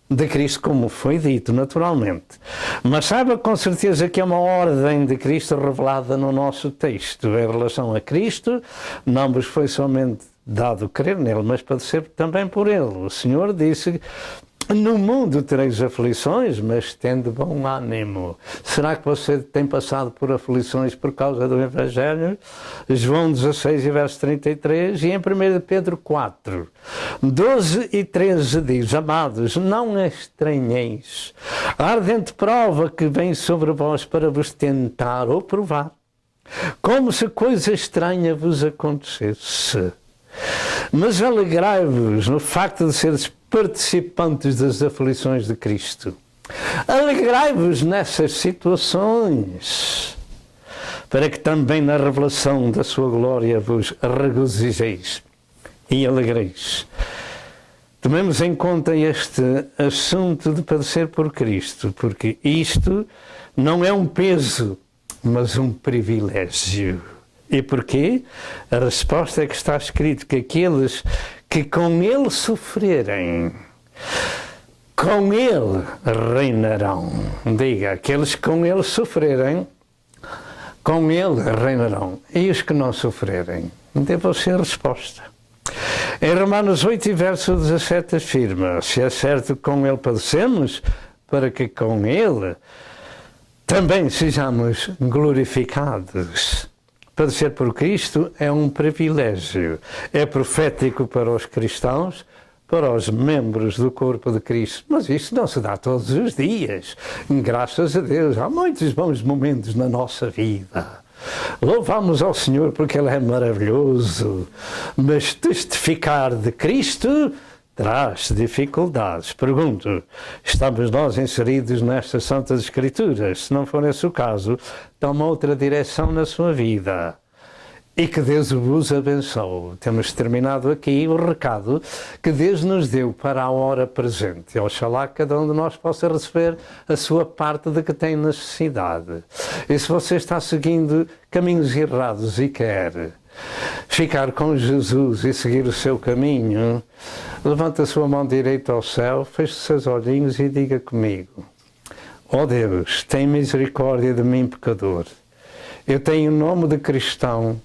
de Cristo, como foi dito, naturalmente. Mas saiba com certeza que é uma ordem de Cristo revelada no nosso texto. Em relação a Cristo, não vos foi somente dado crer nele, mas padecer também por ele. O Senhor disse: no mundo tereis aflições, mas tende bom ânimo. Será que você tem passado por aflições por causa do Evangelho? João 16, verso 33, e em 1 Pedro 4, 12 e 13 diz: amados, não estranheis a ardente prova que vem sobre vós para vos tentar ou provar, como se coisa estranha vos acontecesse. Mas alegrai-vos no facto de seres participantes das aflições de Cristo. Alegrai-vos nessas situações, para que também na revelação da sua glória vos regozijeis e alegreis. Tomemos em conta este assunto de padecer por Cristo, porque isto não é um peso, mas um privilégio. E porquê? A resposta é que está escrito que aqueles que com ele sofrerem, com ele reinarão. Diga, aqueles que com ele sofrerem, com ele reinarão. E os que não sofrerem? Deve ser a resposta. Em Romanos 8, verso 17 afirma: se é certo que com ele padecemos, para que com ele também sejamos glorificados. Padecer por Cristo é um privilégio, é profético para os cristãos, para os membros do corpo de Cristo, mas isso não se dá todos os dias. Graças a Deus, há muitos bons momentos na nossa vida. Louvamos ao Senhor porque Ele é maravilhoso, mas testificar de Cristo traz dificuldades. Pergunto, estamos nós inseridos nestas Santas Escrituras? Se não for esse o caso, toma outra direção na sua vida. E que Deus vos abençoe. Temos terminado aqui o recado que Deus nos deu para a hora presente. Oxalá cada um de nós possa receber a sua parte de que tem necessidade. E se você está seguindo caminhos errados e quer ficar com Jesus e seguir o seu caminho, levanta a sua mão direita ao céu, feche os seus olhinhos e diga comigo: ó Deus, tem misericórdia de mim, pecador. Eu tenho o nome de cristão,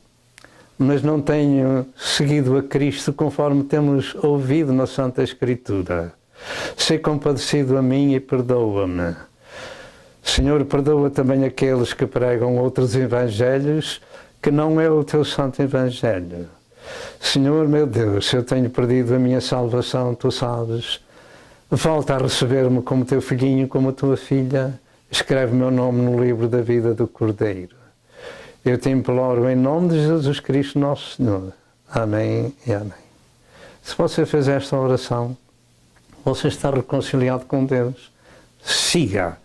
mas não tenho seguido a Cristo conforme temos ouvido na Santa Escritura. Sê compadecido a mim e perdoa-me. Senhor, perdoa também aqueles que pregam outros evangelhos que não é o teu santo evangelho. Senhor, meu Deus, eu tenho perdido a minha salvação, tu sabes. Volta a receber-me como teu filhinho, como tua filha. Escreve meu nome no livro da vida do Cordeiro. Eu te imploro em nome de Jesus Cristo, nosso Senhor. Amém e amém. Se você fez esta oração, você está reconciliado com Deus. Siga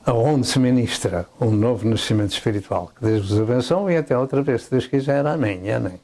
aonde se ministra um novo nascimento espiritual. Que Deus vos abençoe e até outra vez, se Deus quiser. Amém e amém.